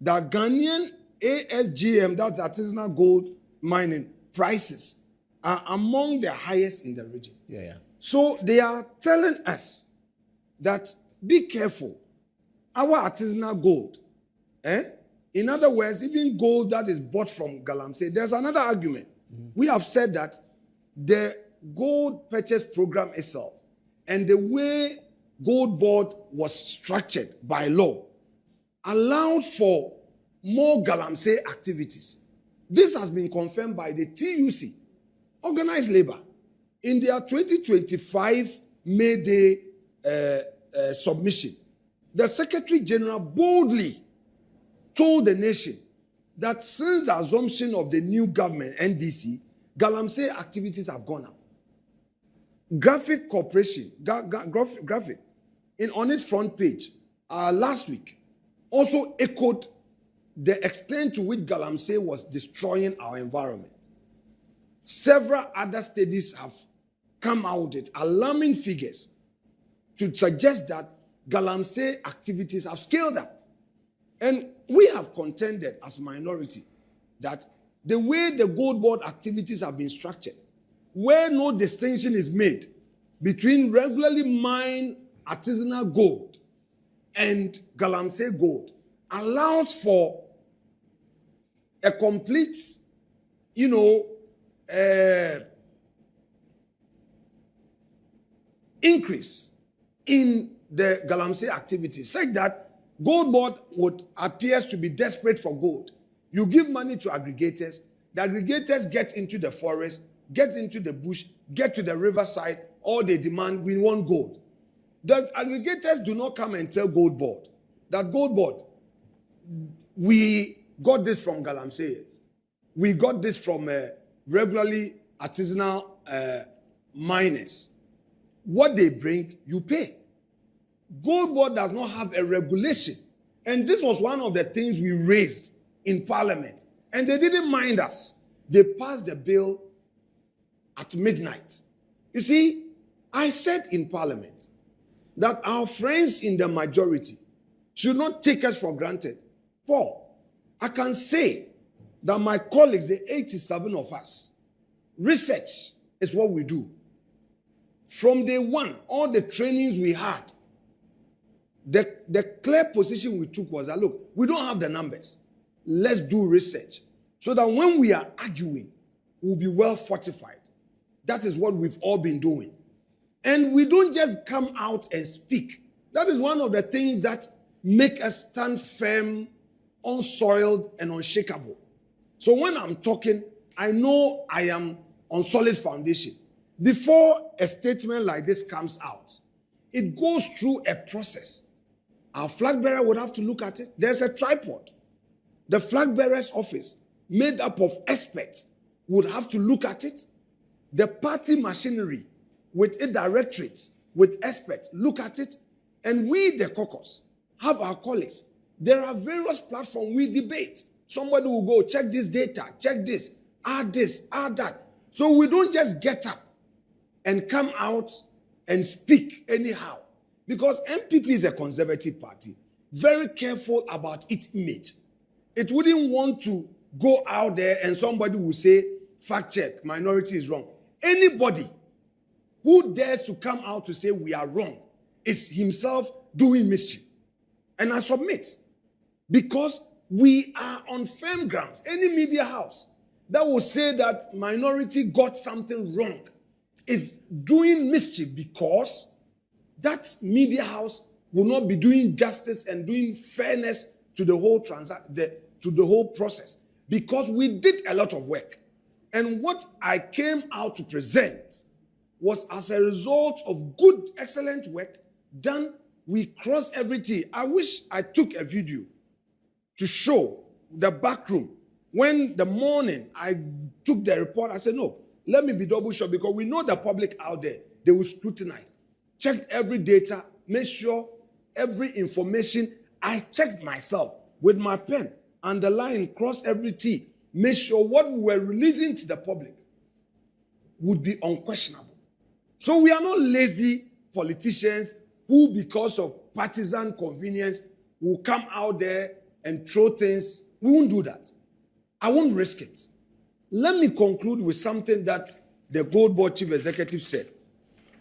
that Ghanaian ASGM, that's artisanal gold mining, prices are among the highest in the region. Yeah. So they are telling us that be careful. Our artisanal gold, in other words, even gold that is bought from Galamsey, there's another argument. We have said that the gold purchase program itself and the way Gold Board was structured by law allowed for more Galamsey activities. This has been confirmed by the TUC, Organized Labor, in their 2025 May Day submission. The Secretary General boldly told the nation that since the assumption of the new government, NDC, Galamsey activities have gone up. Graphic Corporation, Graphic, on its front page last week, also echoed the extent to which Galamsey was destroying our environment. Several other studies have come out with alarming figures to suggest that Galamsey activities have scaled up. And we have contended as minority that the way the Gold Board activities have been structured, where no distinction is made between regularly mined artisanal gold and Galamsey Gold allows for a complete, increase in the Galamsey activity, such that Gold Board appears to be desperate for gold. You give money to aggregators, the aggregators get into the forest, get into the bush, get to the riverside, all they demand, we want gold. The aggregators do not come and tell Gold Board that Gold Board, we got this from Galamseyers. We got this from regularly artisanal miners. What they bring, you pay. Gold Board does not have a regulation. And this was one of the things we raised in Parliament. And they didn't mind us. They passed the bill at midnight. You see, I said in Parliament that our friends in the majority should not take us for granted. Paul, I can say that my colleagues, the 87 of us, research is what we do. From day one, all the trainings we had, the clear position we took was that, look, we don't have the numbers. Let's do research. So that when we are arguing, we'll be well fortified. That is what we've all been doing. And we don't just come out and speak. That is one of the things that make us stand firm, unsoiled, and unshakable. So when I'm talking, I know I am on solid foundation. Before a statement like this comes out, it goes through a process. Our flag bearer would have to look at it. There's a tripod. The flag bearer's office, made up of experts, would have to look at it. The party machinery, with its directorates, with experts, look at it. And we, the caucus, have our colleagues. There are various platforms we debate. Somebody will go, check this data, check this, add that. So we don't just get up and come out and speak anyhow. Because MPP is a conservative party, very careful about its image. It wouldn't want to go out there and somebody will say, fact check, minority is wrong. Anybody who dares to come out to say we are wrong is himself doing mischief. And I submit, because we are on firm grounds. Any media house that will say that minority got something wrong is doing mischief, because that media house will not be doing justice and doing fairness to the whole to the whole process, because we did a lot of work. And what I came out to present was as a result of good, excellent work done. We crossed everything. I wish I took a video to show the back room. When the morning I took the report, I said, no, let me be double sure, because we know the public out there, they will scrutinize. Checked every data, made sure every information. I checked myself with my pen, underline, cross every T, made sure what we were releasing to the public would be unquestionable. So we are not lazy politicians who, because of partisan convenience, will come out there and throw things. We won't do that. I won't risk it. Let me conclude with something that the Gold Board Chief Executive said.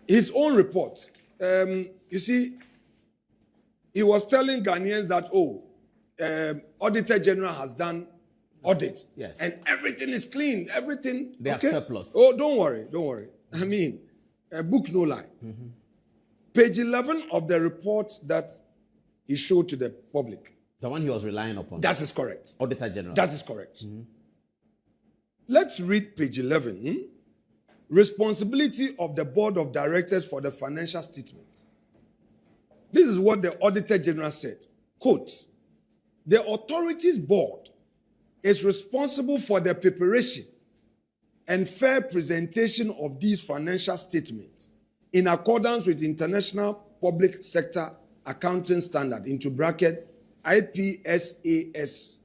His own report. You see, he was telling Ghanaians that, Auditor General has done audit. Yes. And everything is clean. Everything. They have surplus. Oh, don't worry. I mean, a book no lie. Mm-hmm. Page 11 of the report that he showed to the public. The one he was relying upon. That is correct. Auditor General. That is correct. Mm-hmm. Let's read page 11. Responsibility of the Board of Directors for the financial statement. This is what the Auditor General said. Quote, the authorities board is responsible for the preparation and fair presentation of these financial statements in accordance with International Public Sector Accounting Standard, into bracket IPSAS,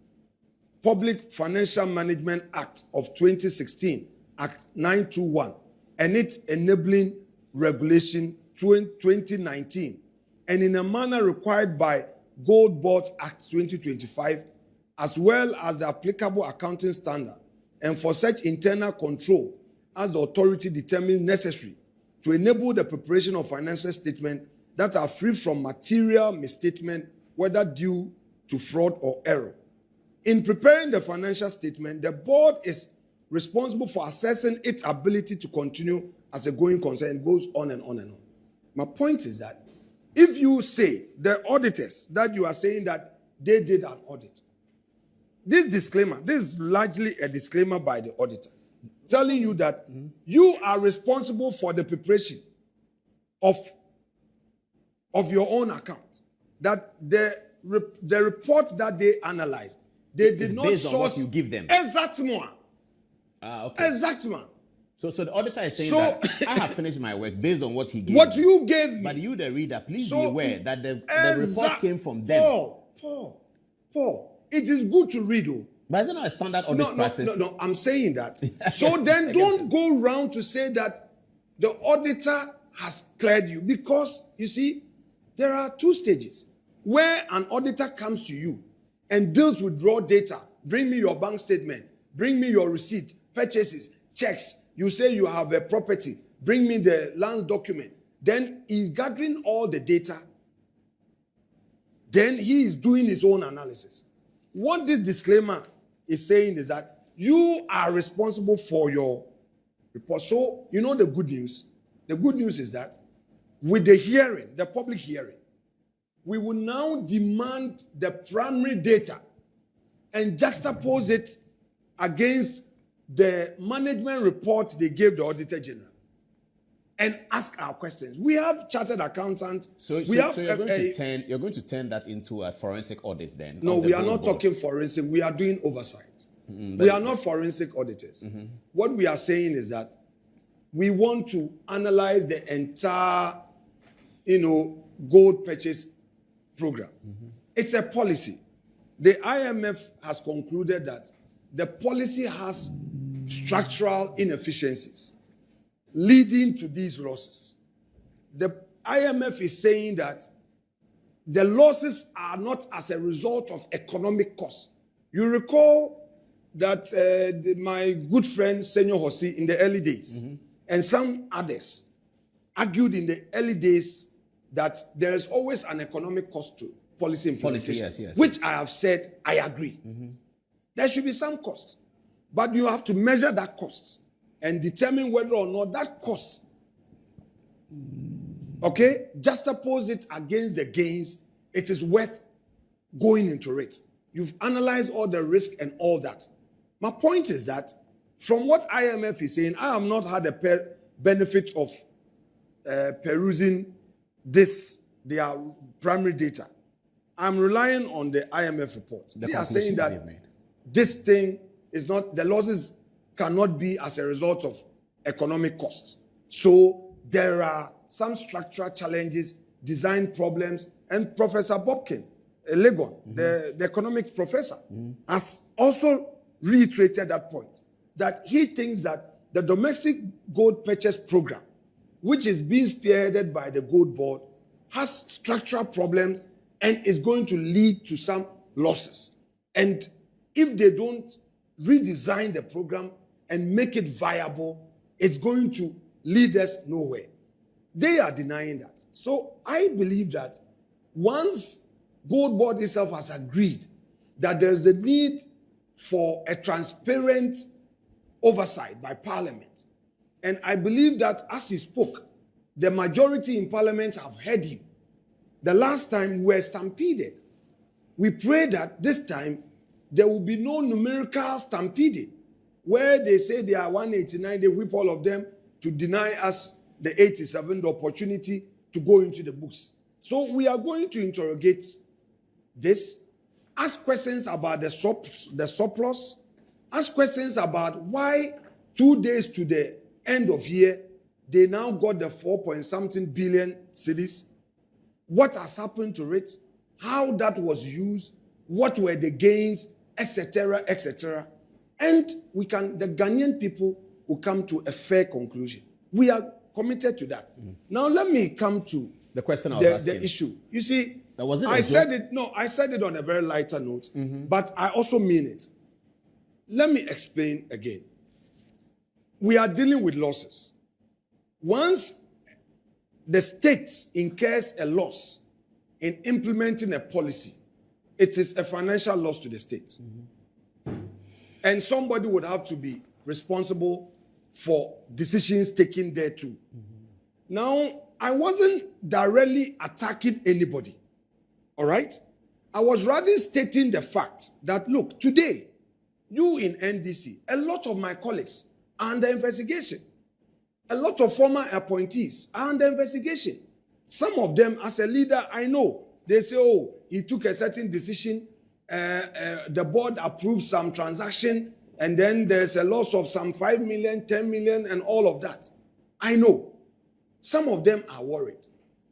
Public Financial Management Act of 2016, Act 921, and its enabling regulation 2019, and in a manner required by Gold Board Act 2025, as well as the applicable accounting standard, and for such internal control as the authority determines necessary to enable the preparation of financial statement, that are free from material misstatement, whether due to fraud or error. In preparing the financial statement, the board is responsible for assessing its ability to continue as a going concern. It goes on and on and on. My point is that if you say the auditors that you are saying that they did an audit, this disclaimer, this is largely a disclaimer by the auditor, telling you that you are responsible for the preparation of your own account. That the report that they analyzed, they did not based source on what you give them. Exactement. Okay. Exactement. So the auditor is saying that I have finished my work based on what he gave What me. you gave me. But you, the reader, please be aware that the report came from them. Paul, it is good to read, oh. But is it not a standard audit practice? No, I'm saying that. So then don't go around to say that the auditor has cleared you, because, you see, there are two stages where an auditor comes to you and deals with raw data. Bring me your bank statement. Bring me your receipt, purchases, checks. You say you have a property. Bring me the land document. Then he's gathering all the data. Then he is doing his own analysis. What this disclaimer is saying is that you are responsible for your report. So, you know the good news? The good news is that with the hearing, the public hearing, we will now demand the primary data and juxtapose it against the management report they gave the Auditor General and ask our questions. We have chartered accountants. So you're going to turn that into a forensic audit then? No, we are not talking forensic. We are doing oversight. We are not forensic auditors. What we are saying is that we want to analyze the entire, gold purchase program. It's a policy. The IMF has concluded that the policy has structural inefficiencies leading to these losses. The IMF is saying that the losses are not as a result of economic costs. You recall that my good friend Senyor Hossi in the early days and some others argued in the early days that there is always an economic cost to policy implementation, yes. which I have said I agree. There should be some cost, but you have to measure that cost and determine whether or not that cost, juxtapose it against the gains, it is worth going into it. You've analyzed all the risk and all that. My point is that from what IMF is saying, I have not had the benefit of perusing their primary data. I'm relying on the IMF report. They are saying that this thing is not, the losses cannot be as a result of economic costs. So there are some structural challenges, design problems, and Professor Bobkin, Legon, the economics professor, has also reiterated that point, that he thinks that the domestic gold purchase program, which is being spearheaded by the gold board, has structural problems and is going to lead to some losses. And if they don't redesign the program and make it viable, it's going to lead us nowhere. They are denying that. So I believe that once Gold Board itself has agreed that there is a need for a transparent oversight by Parliament, and I believe that as he spoke, the majority in Parliament have heard him. The last time we were stampeded. We pray that this time there will be no numerical stampeding, where they say they are 189, they whip all of them to deny us the 87th opportunity to go into the books. So we are going to interrogate this, ask questions about the surplus, ask questions about why 2 days to the end of year, they now got the 4-point-something billion cedis. What has happened to it, how that was used, what were the gains, etc., etc. And the Ghanaian people will come to a fair conclusion. We are committed to that. Now let me come to the question I was asking. The issue. You see, I said it on a very lighter note, but I also mean it. Let me explain again. We are dealing with losses. Once the state incurs a loss in implementing a policy, it is a financial loss to the state. And somebody would have to be responsible for decisions taken there too. Now, I wasn't directly attacking anybody, all right? I was rather stating the fact that, look, today, you in NDC, a lot of my colleagues are under investigation. A lot of former appointees are under investigation. Some of them, as a leader, I know, they say, oh, he took a certain decision, the board approved some transaction, and then there's a loss of some 5 million, 10 million, and all of that. I know. Some of them are worried.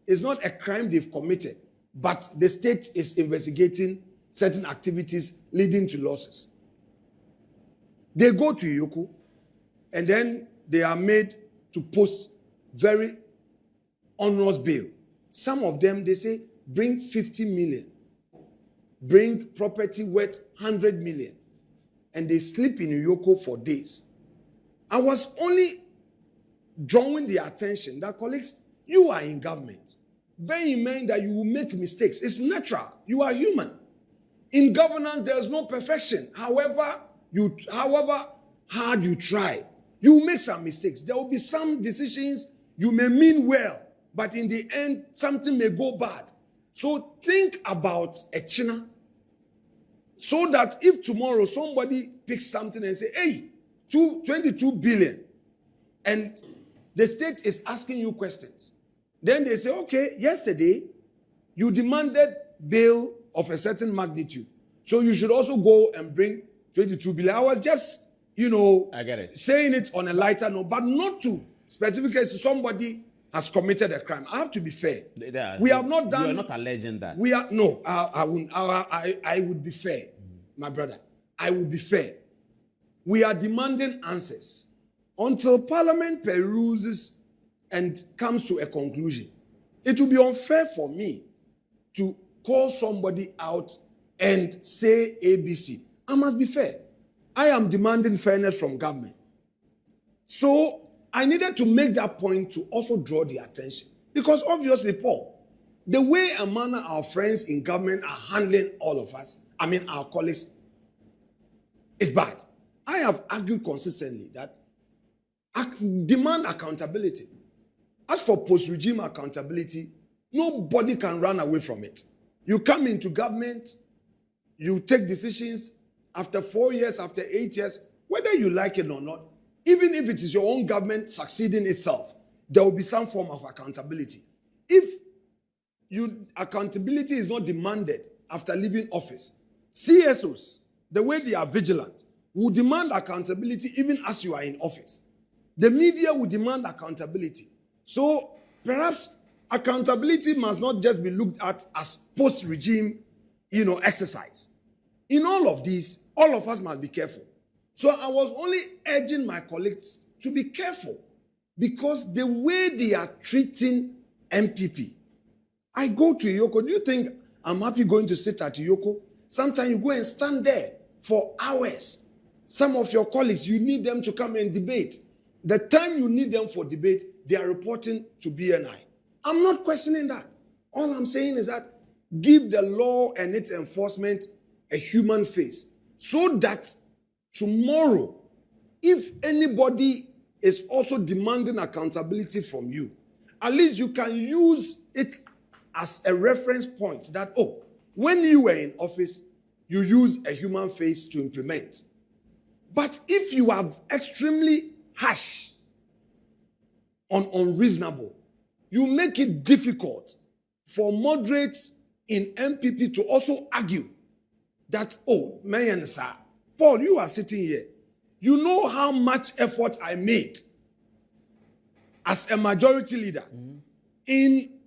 It's not a crime they've committed, but the state is investigating certain activities leading to losses. They go to Yoko, and then they are made to post very onerous bail. Some of them, they say, bring 50 million, bring property worth 100 million, and they sleep in Yoko for days. I was only drawing their attention that, colleagues, you are in government. Bear in mind that you will make mistakes. It's natural. You are human. In governance, there is no perfection. However hard you try, you will make some mistakes. There will be some decisions you may mean well, but in the end, something may go bad. So think about a china, so that if tomorrow somebody picks something and say, hey, 22 billion, and the state is asking you questions, then they say, okay, yesterday you demanded bail of a certain magnitude, so you should also go and bring 22 billion. I was just, I get it, saying it on a lighter note, but not to specifically somebody has committed a crime. I have to be fair. We have not done. You are not alleging that. We are no. I would be fair, my brother. I would be fair. We are demanding answers until Parliament peruses and comes to a conclusion. It will be unfair for me to call somebody out and say ABC. I must be fair. I am demanding fairness from government. So I needed to make that point to also draw the attention. Because obviously, Paul, the way and manner our friends in government are handling all of us, our colleagues, is bad. I have argued consistently that demand accountability. As for post-regime accountability, nobody can run away from it. You come into government, you take decisions after 4 years, after 8 years, whether you like it or not. Even if it is your own government succeeding itself, there will be some form of accountability. If accountability is not demanded after leaving office, CSOs, the way they are vigilant, will demand accountability even as you are in office. The media will demand accountability. So perhaps accountability must not just be looked at as post-regime, exercise. In all of these, all of us must be careful. So I was only urging my colleagues to be careful, because the way they are treating MPP, I go to Yoko. Do you think I'm happy going to sit at Yoko? Sometimes you go and stand there for hours. Some of your colleagues, you need them to come and debate. The time you need them for debate, they are reporting to BNI. I'm not questioning that. All I'm saying is that give the law and its enforcement a human face, so that tomorrow, if anybody is also demanding accountability from you, at least you can use it as a reference point that, oh, when you were in office, you used a human face to implement. But if you are extremely harsh and unreasonable, you make it difficult for moderates in MPP to also argue that, oh, man, sir, Paul, you are sitting here. You know how much effort I made as a majority leader in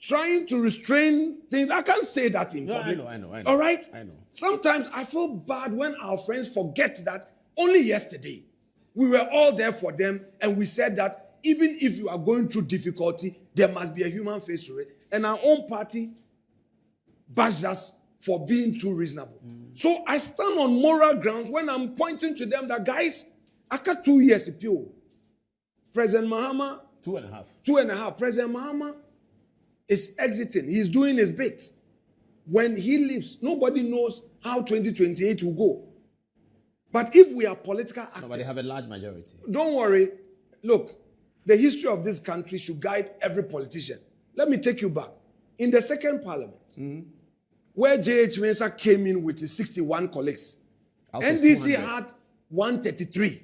trying to restrain things. I can't say that in public. I know. All right? I know. Sometimes I feel bad when our friends forget that only yesterday we were all there for them, and we said that even if you are going through difficulty, there must be a human face to it. And our own party bashed us for being too reasonable. So I stand on moral grounds when I'm pointing to them that, guys, after 2 years, President Mahama 2.5. 2.5. President Mahama is exiting. He's doing his bit. When he leaves, nobody knows how 2028 will go. But if we are political actors... No, but they have a large majority. Don't worry. Look, the history of this country should guide every politician. Let me take you back. In the second parliament, where J.H. Mensah came in with his 61 colleagues, NDC had 133.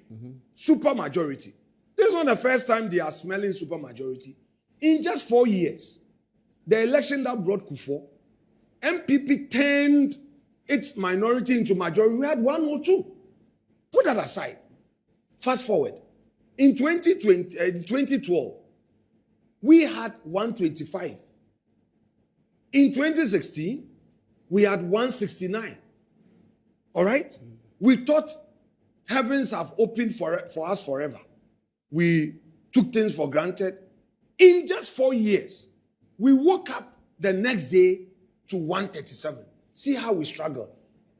Super majority. This is not the first time they are smelling super majority. In just 4 years, the election that brought Kufo, MPP turned its minority into majority. We had 102. Put that aside. Fast forward. In 2012, we had 125. In 2016, we had 169. All right? We thought heavens have opened for us forever. We took things for granted. In just 4 years, we woke up the next day to 137. See how we struggled.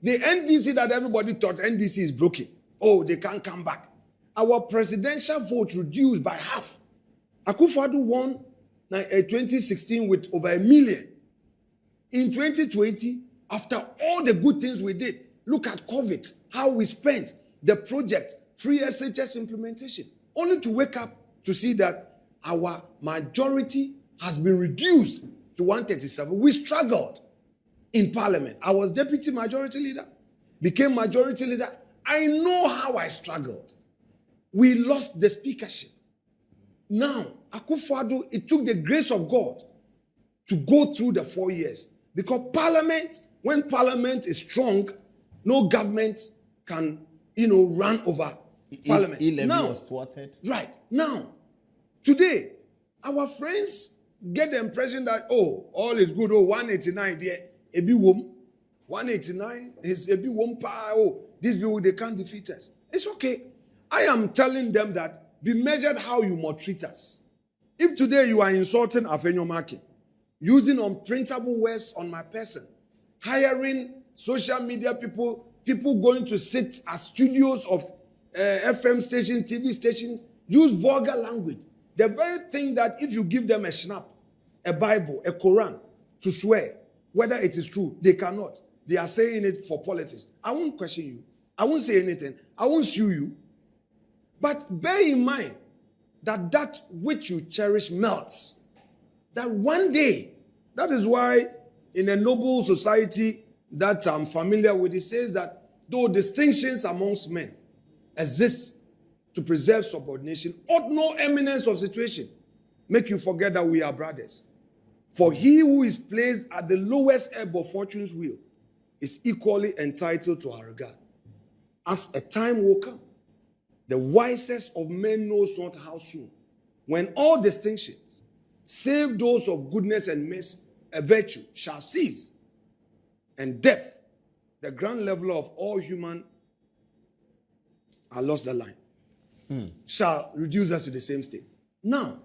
The NDC that everybody thought NDC is broken. Oh, they can't come back. Our presidential vote reduced by half. Akufo-Addo won 2016 with over 1 million. In 2020, after all the good things we did, look at COVID, how we spent, the project, free SHS implementation, only to wake up to see that our majority has been reduced to 137. We struggled in parliament. I was deputy majority leader, became majority leader. I know how I struggled. We lost the speakership. Now, Akufo-Addo, it took the grace of God to go through the 4 years. Because parliament, when parliament is strong, no government can, run over parliament. Now, was thwarted. Right. Now, today, our friends get the impression that, all is good. 189 there. Ebi wom. 189 is ebi wom pa. These people, they can't defeat us. It's okay. I am telling them that be measured how you maltreat us. If today you are insulting Afenyo market, using unprintable words on my person, hiring social media people going to sit at studios of FM stations, TV stations, use vulgar language. The very thing that if you give them a snap, a Bible, a Quran to swear, whether it is true, they cannot. They are saying it for politics. I won't question you. I won't say anything. I won't sue you. But bear in mind that which you cherish melts. That one day, that is why in a noble society that I'm familiar with, it says that though distinctions amongst men exist to preserve subordination, ought no eminence of situation make you forget that we are brothers. For he who is placed at the lowest ebb of fortune's wheel is equally entitled to our regard. As a time will come, the wisest of men knows not how soon, when all distinctions, save those of goodness and mercy, a virtue, shall cease, and death, the grand leveler of all human, I lost the line, shall reduce us to the same state. Now,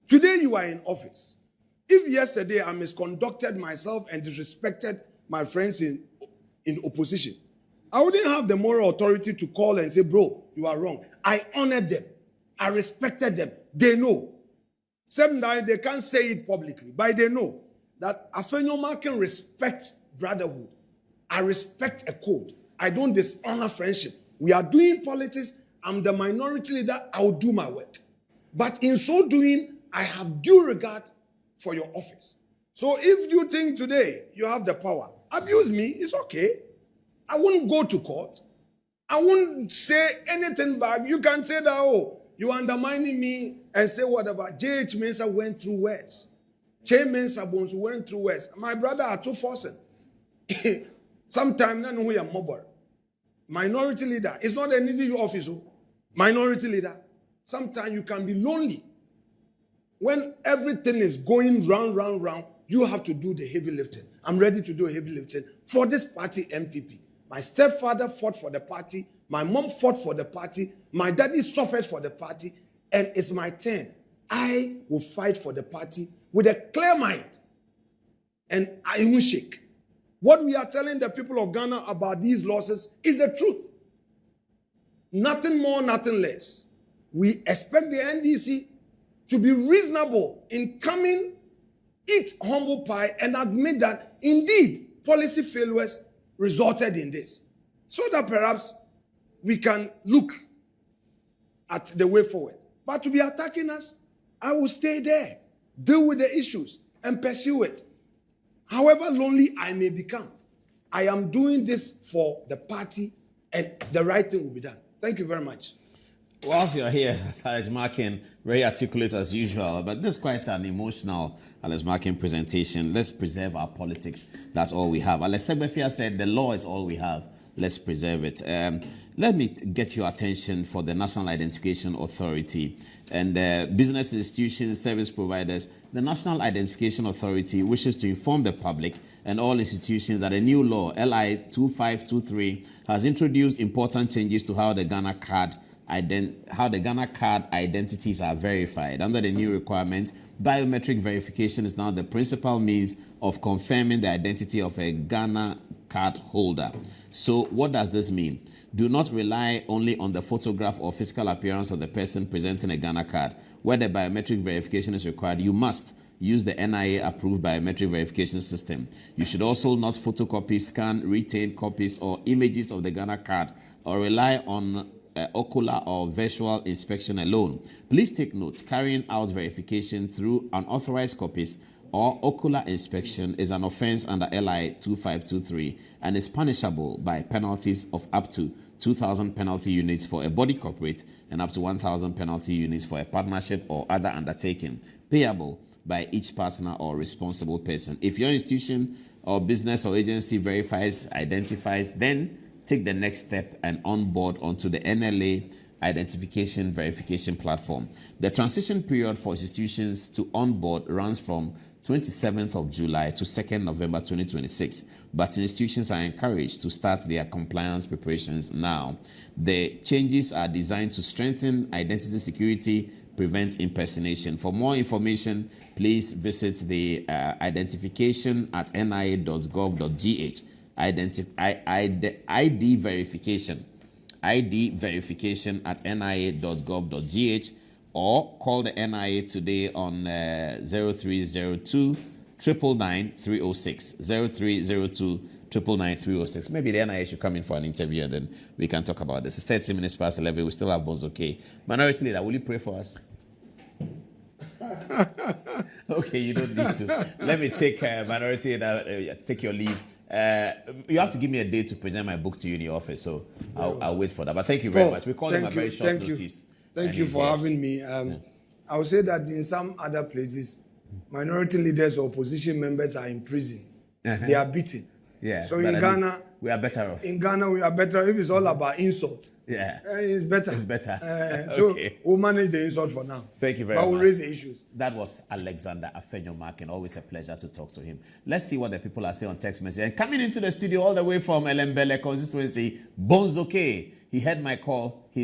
today you are in office. If yesterday I misconducted myself and disrespected my friends in opposition, I wouldn't have the moral authority to call and say, bro, you are wrong. I honored them. I respected them. They know. Sometimes they can't say it publicly, but they know that Afenyo can respect brotherhood. I respect a code. I don't dishonor friendship. We are doing politics. I'm the minority leader. I will do my work. But in so doing, I have due regard for your office. So if you think today you have the power, abuse me, it's okay. I won't go to court. I won't say anything back. You can say that, you undermining me and say whatever. J.H. Mensah went through worse. Che Mensah Bones went through worse. My brother are too forcing. Sometimes, I know who are mobile. Minority leader. It's not an easy office. Minority leader. Sometimes you can be lonely. When everything is going round, you have to do the heavy lifting. I'm ready to do heavy lifting for this party, MPP. My stepfather fought for the party. My mom fought for the party. My daddy suffered for the party. And it's my turn. I will fight for the party with a clear mind. And I won't shake. What we are telling the people of Ghana about these losses is the truth. Nothing more, nothing less. We expect the NDC to be reasonable in coming, eat humble pie, and admit that indeed policy failures resulted in this, so that perhaps we can look at the way forward. But to be attacking us, I will stay there, deal with the issues, and pursue it. However lonely I may become, I am doing this for the party, and the right thing will be done. Thank you very much. Whilst you're here, Alex Markin, very articulate as usual, but this is quite an emotional Alex Markin presentation. Let's preserve our politics. That's all we have. Alex Segbefia said the law is all we have. Let's preserve it. Let me get your attention for the National Identification Authority and business institutions, service providers. The National Identification Authority wishes to inform the public and all institutions that a new law, LI 2523, has introduced important changes to how the Ghana card identities are verified. Under the new requirement, biometric verification is now the principal means of confirming the identity of a Ghana card holder. So what does this mean? Do not rely only on the photograph or physical appearance of the person presenting a Ghana card. Where the biometric verification is required, you must use the NIA-approved biometric verification system. You should also not photocopy, scan, retain copies or images of the Ghana card or rely on ocular or visual inspection alone. Please take note, carrying out verification through unauthorized copies or ocular inspection is an offense under LI 2523 and is punishable by penalties of up to 2,000 penalty units for a body corporate and up to 1,000 penalty units for a partnership or other undertaking, payable by each partner or responsible person. If your institution or business or agency identifies, then take the next step and onboard onto the NLA identification verification platform. The transition period for institutions to onboard runs from 27th of July to 2nd November 2026, but institutions are encouraged to start their compliance preparations now. The changes are designed to strengthen identity security, prevent impersonation. For more information, please visit the identification at nia.gov.gh. ID verification at nia.gov.gh, or call the NIA today on 0302 999 306 0302 999 306. Maybe the NIA should come in for an interview and then we can talk about this. It's 30 minutes past 11. We still have Bones okay. Minority leader, will you pray for us? Okay, you don't need to. Let me take minority leader, take your leave. You have to give me a day to present my book to you in your office, so I'll wait for that. But thank you very much. We call him a very short notice. Thank you for having me. I would say that in some other places, minority leaders or opposition members are in prison. They are beaten. Yeah. So in Ghana, we are better off. In Ghana, we are better if it's all about insult. Yeah. It's better. It's better. So we'll manage the insult for now. Thank you very much. But we'll raise the issues. That was Alexander Afenyo Markin. Always a pleasure to talk to him. Let's see what the people are saying on text message. And coming into the studio all the way from Elembele constituency, Bones okay. He heard my call. He's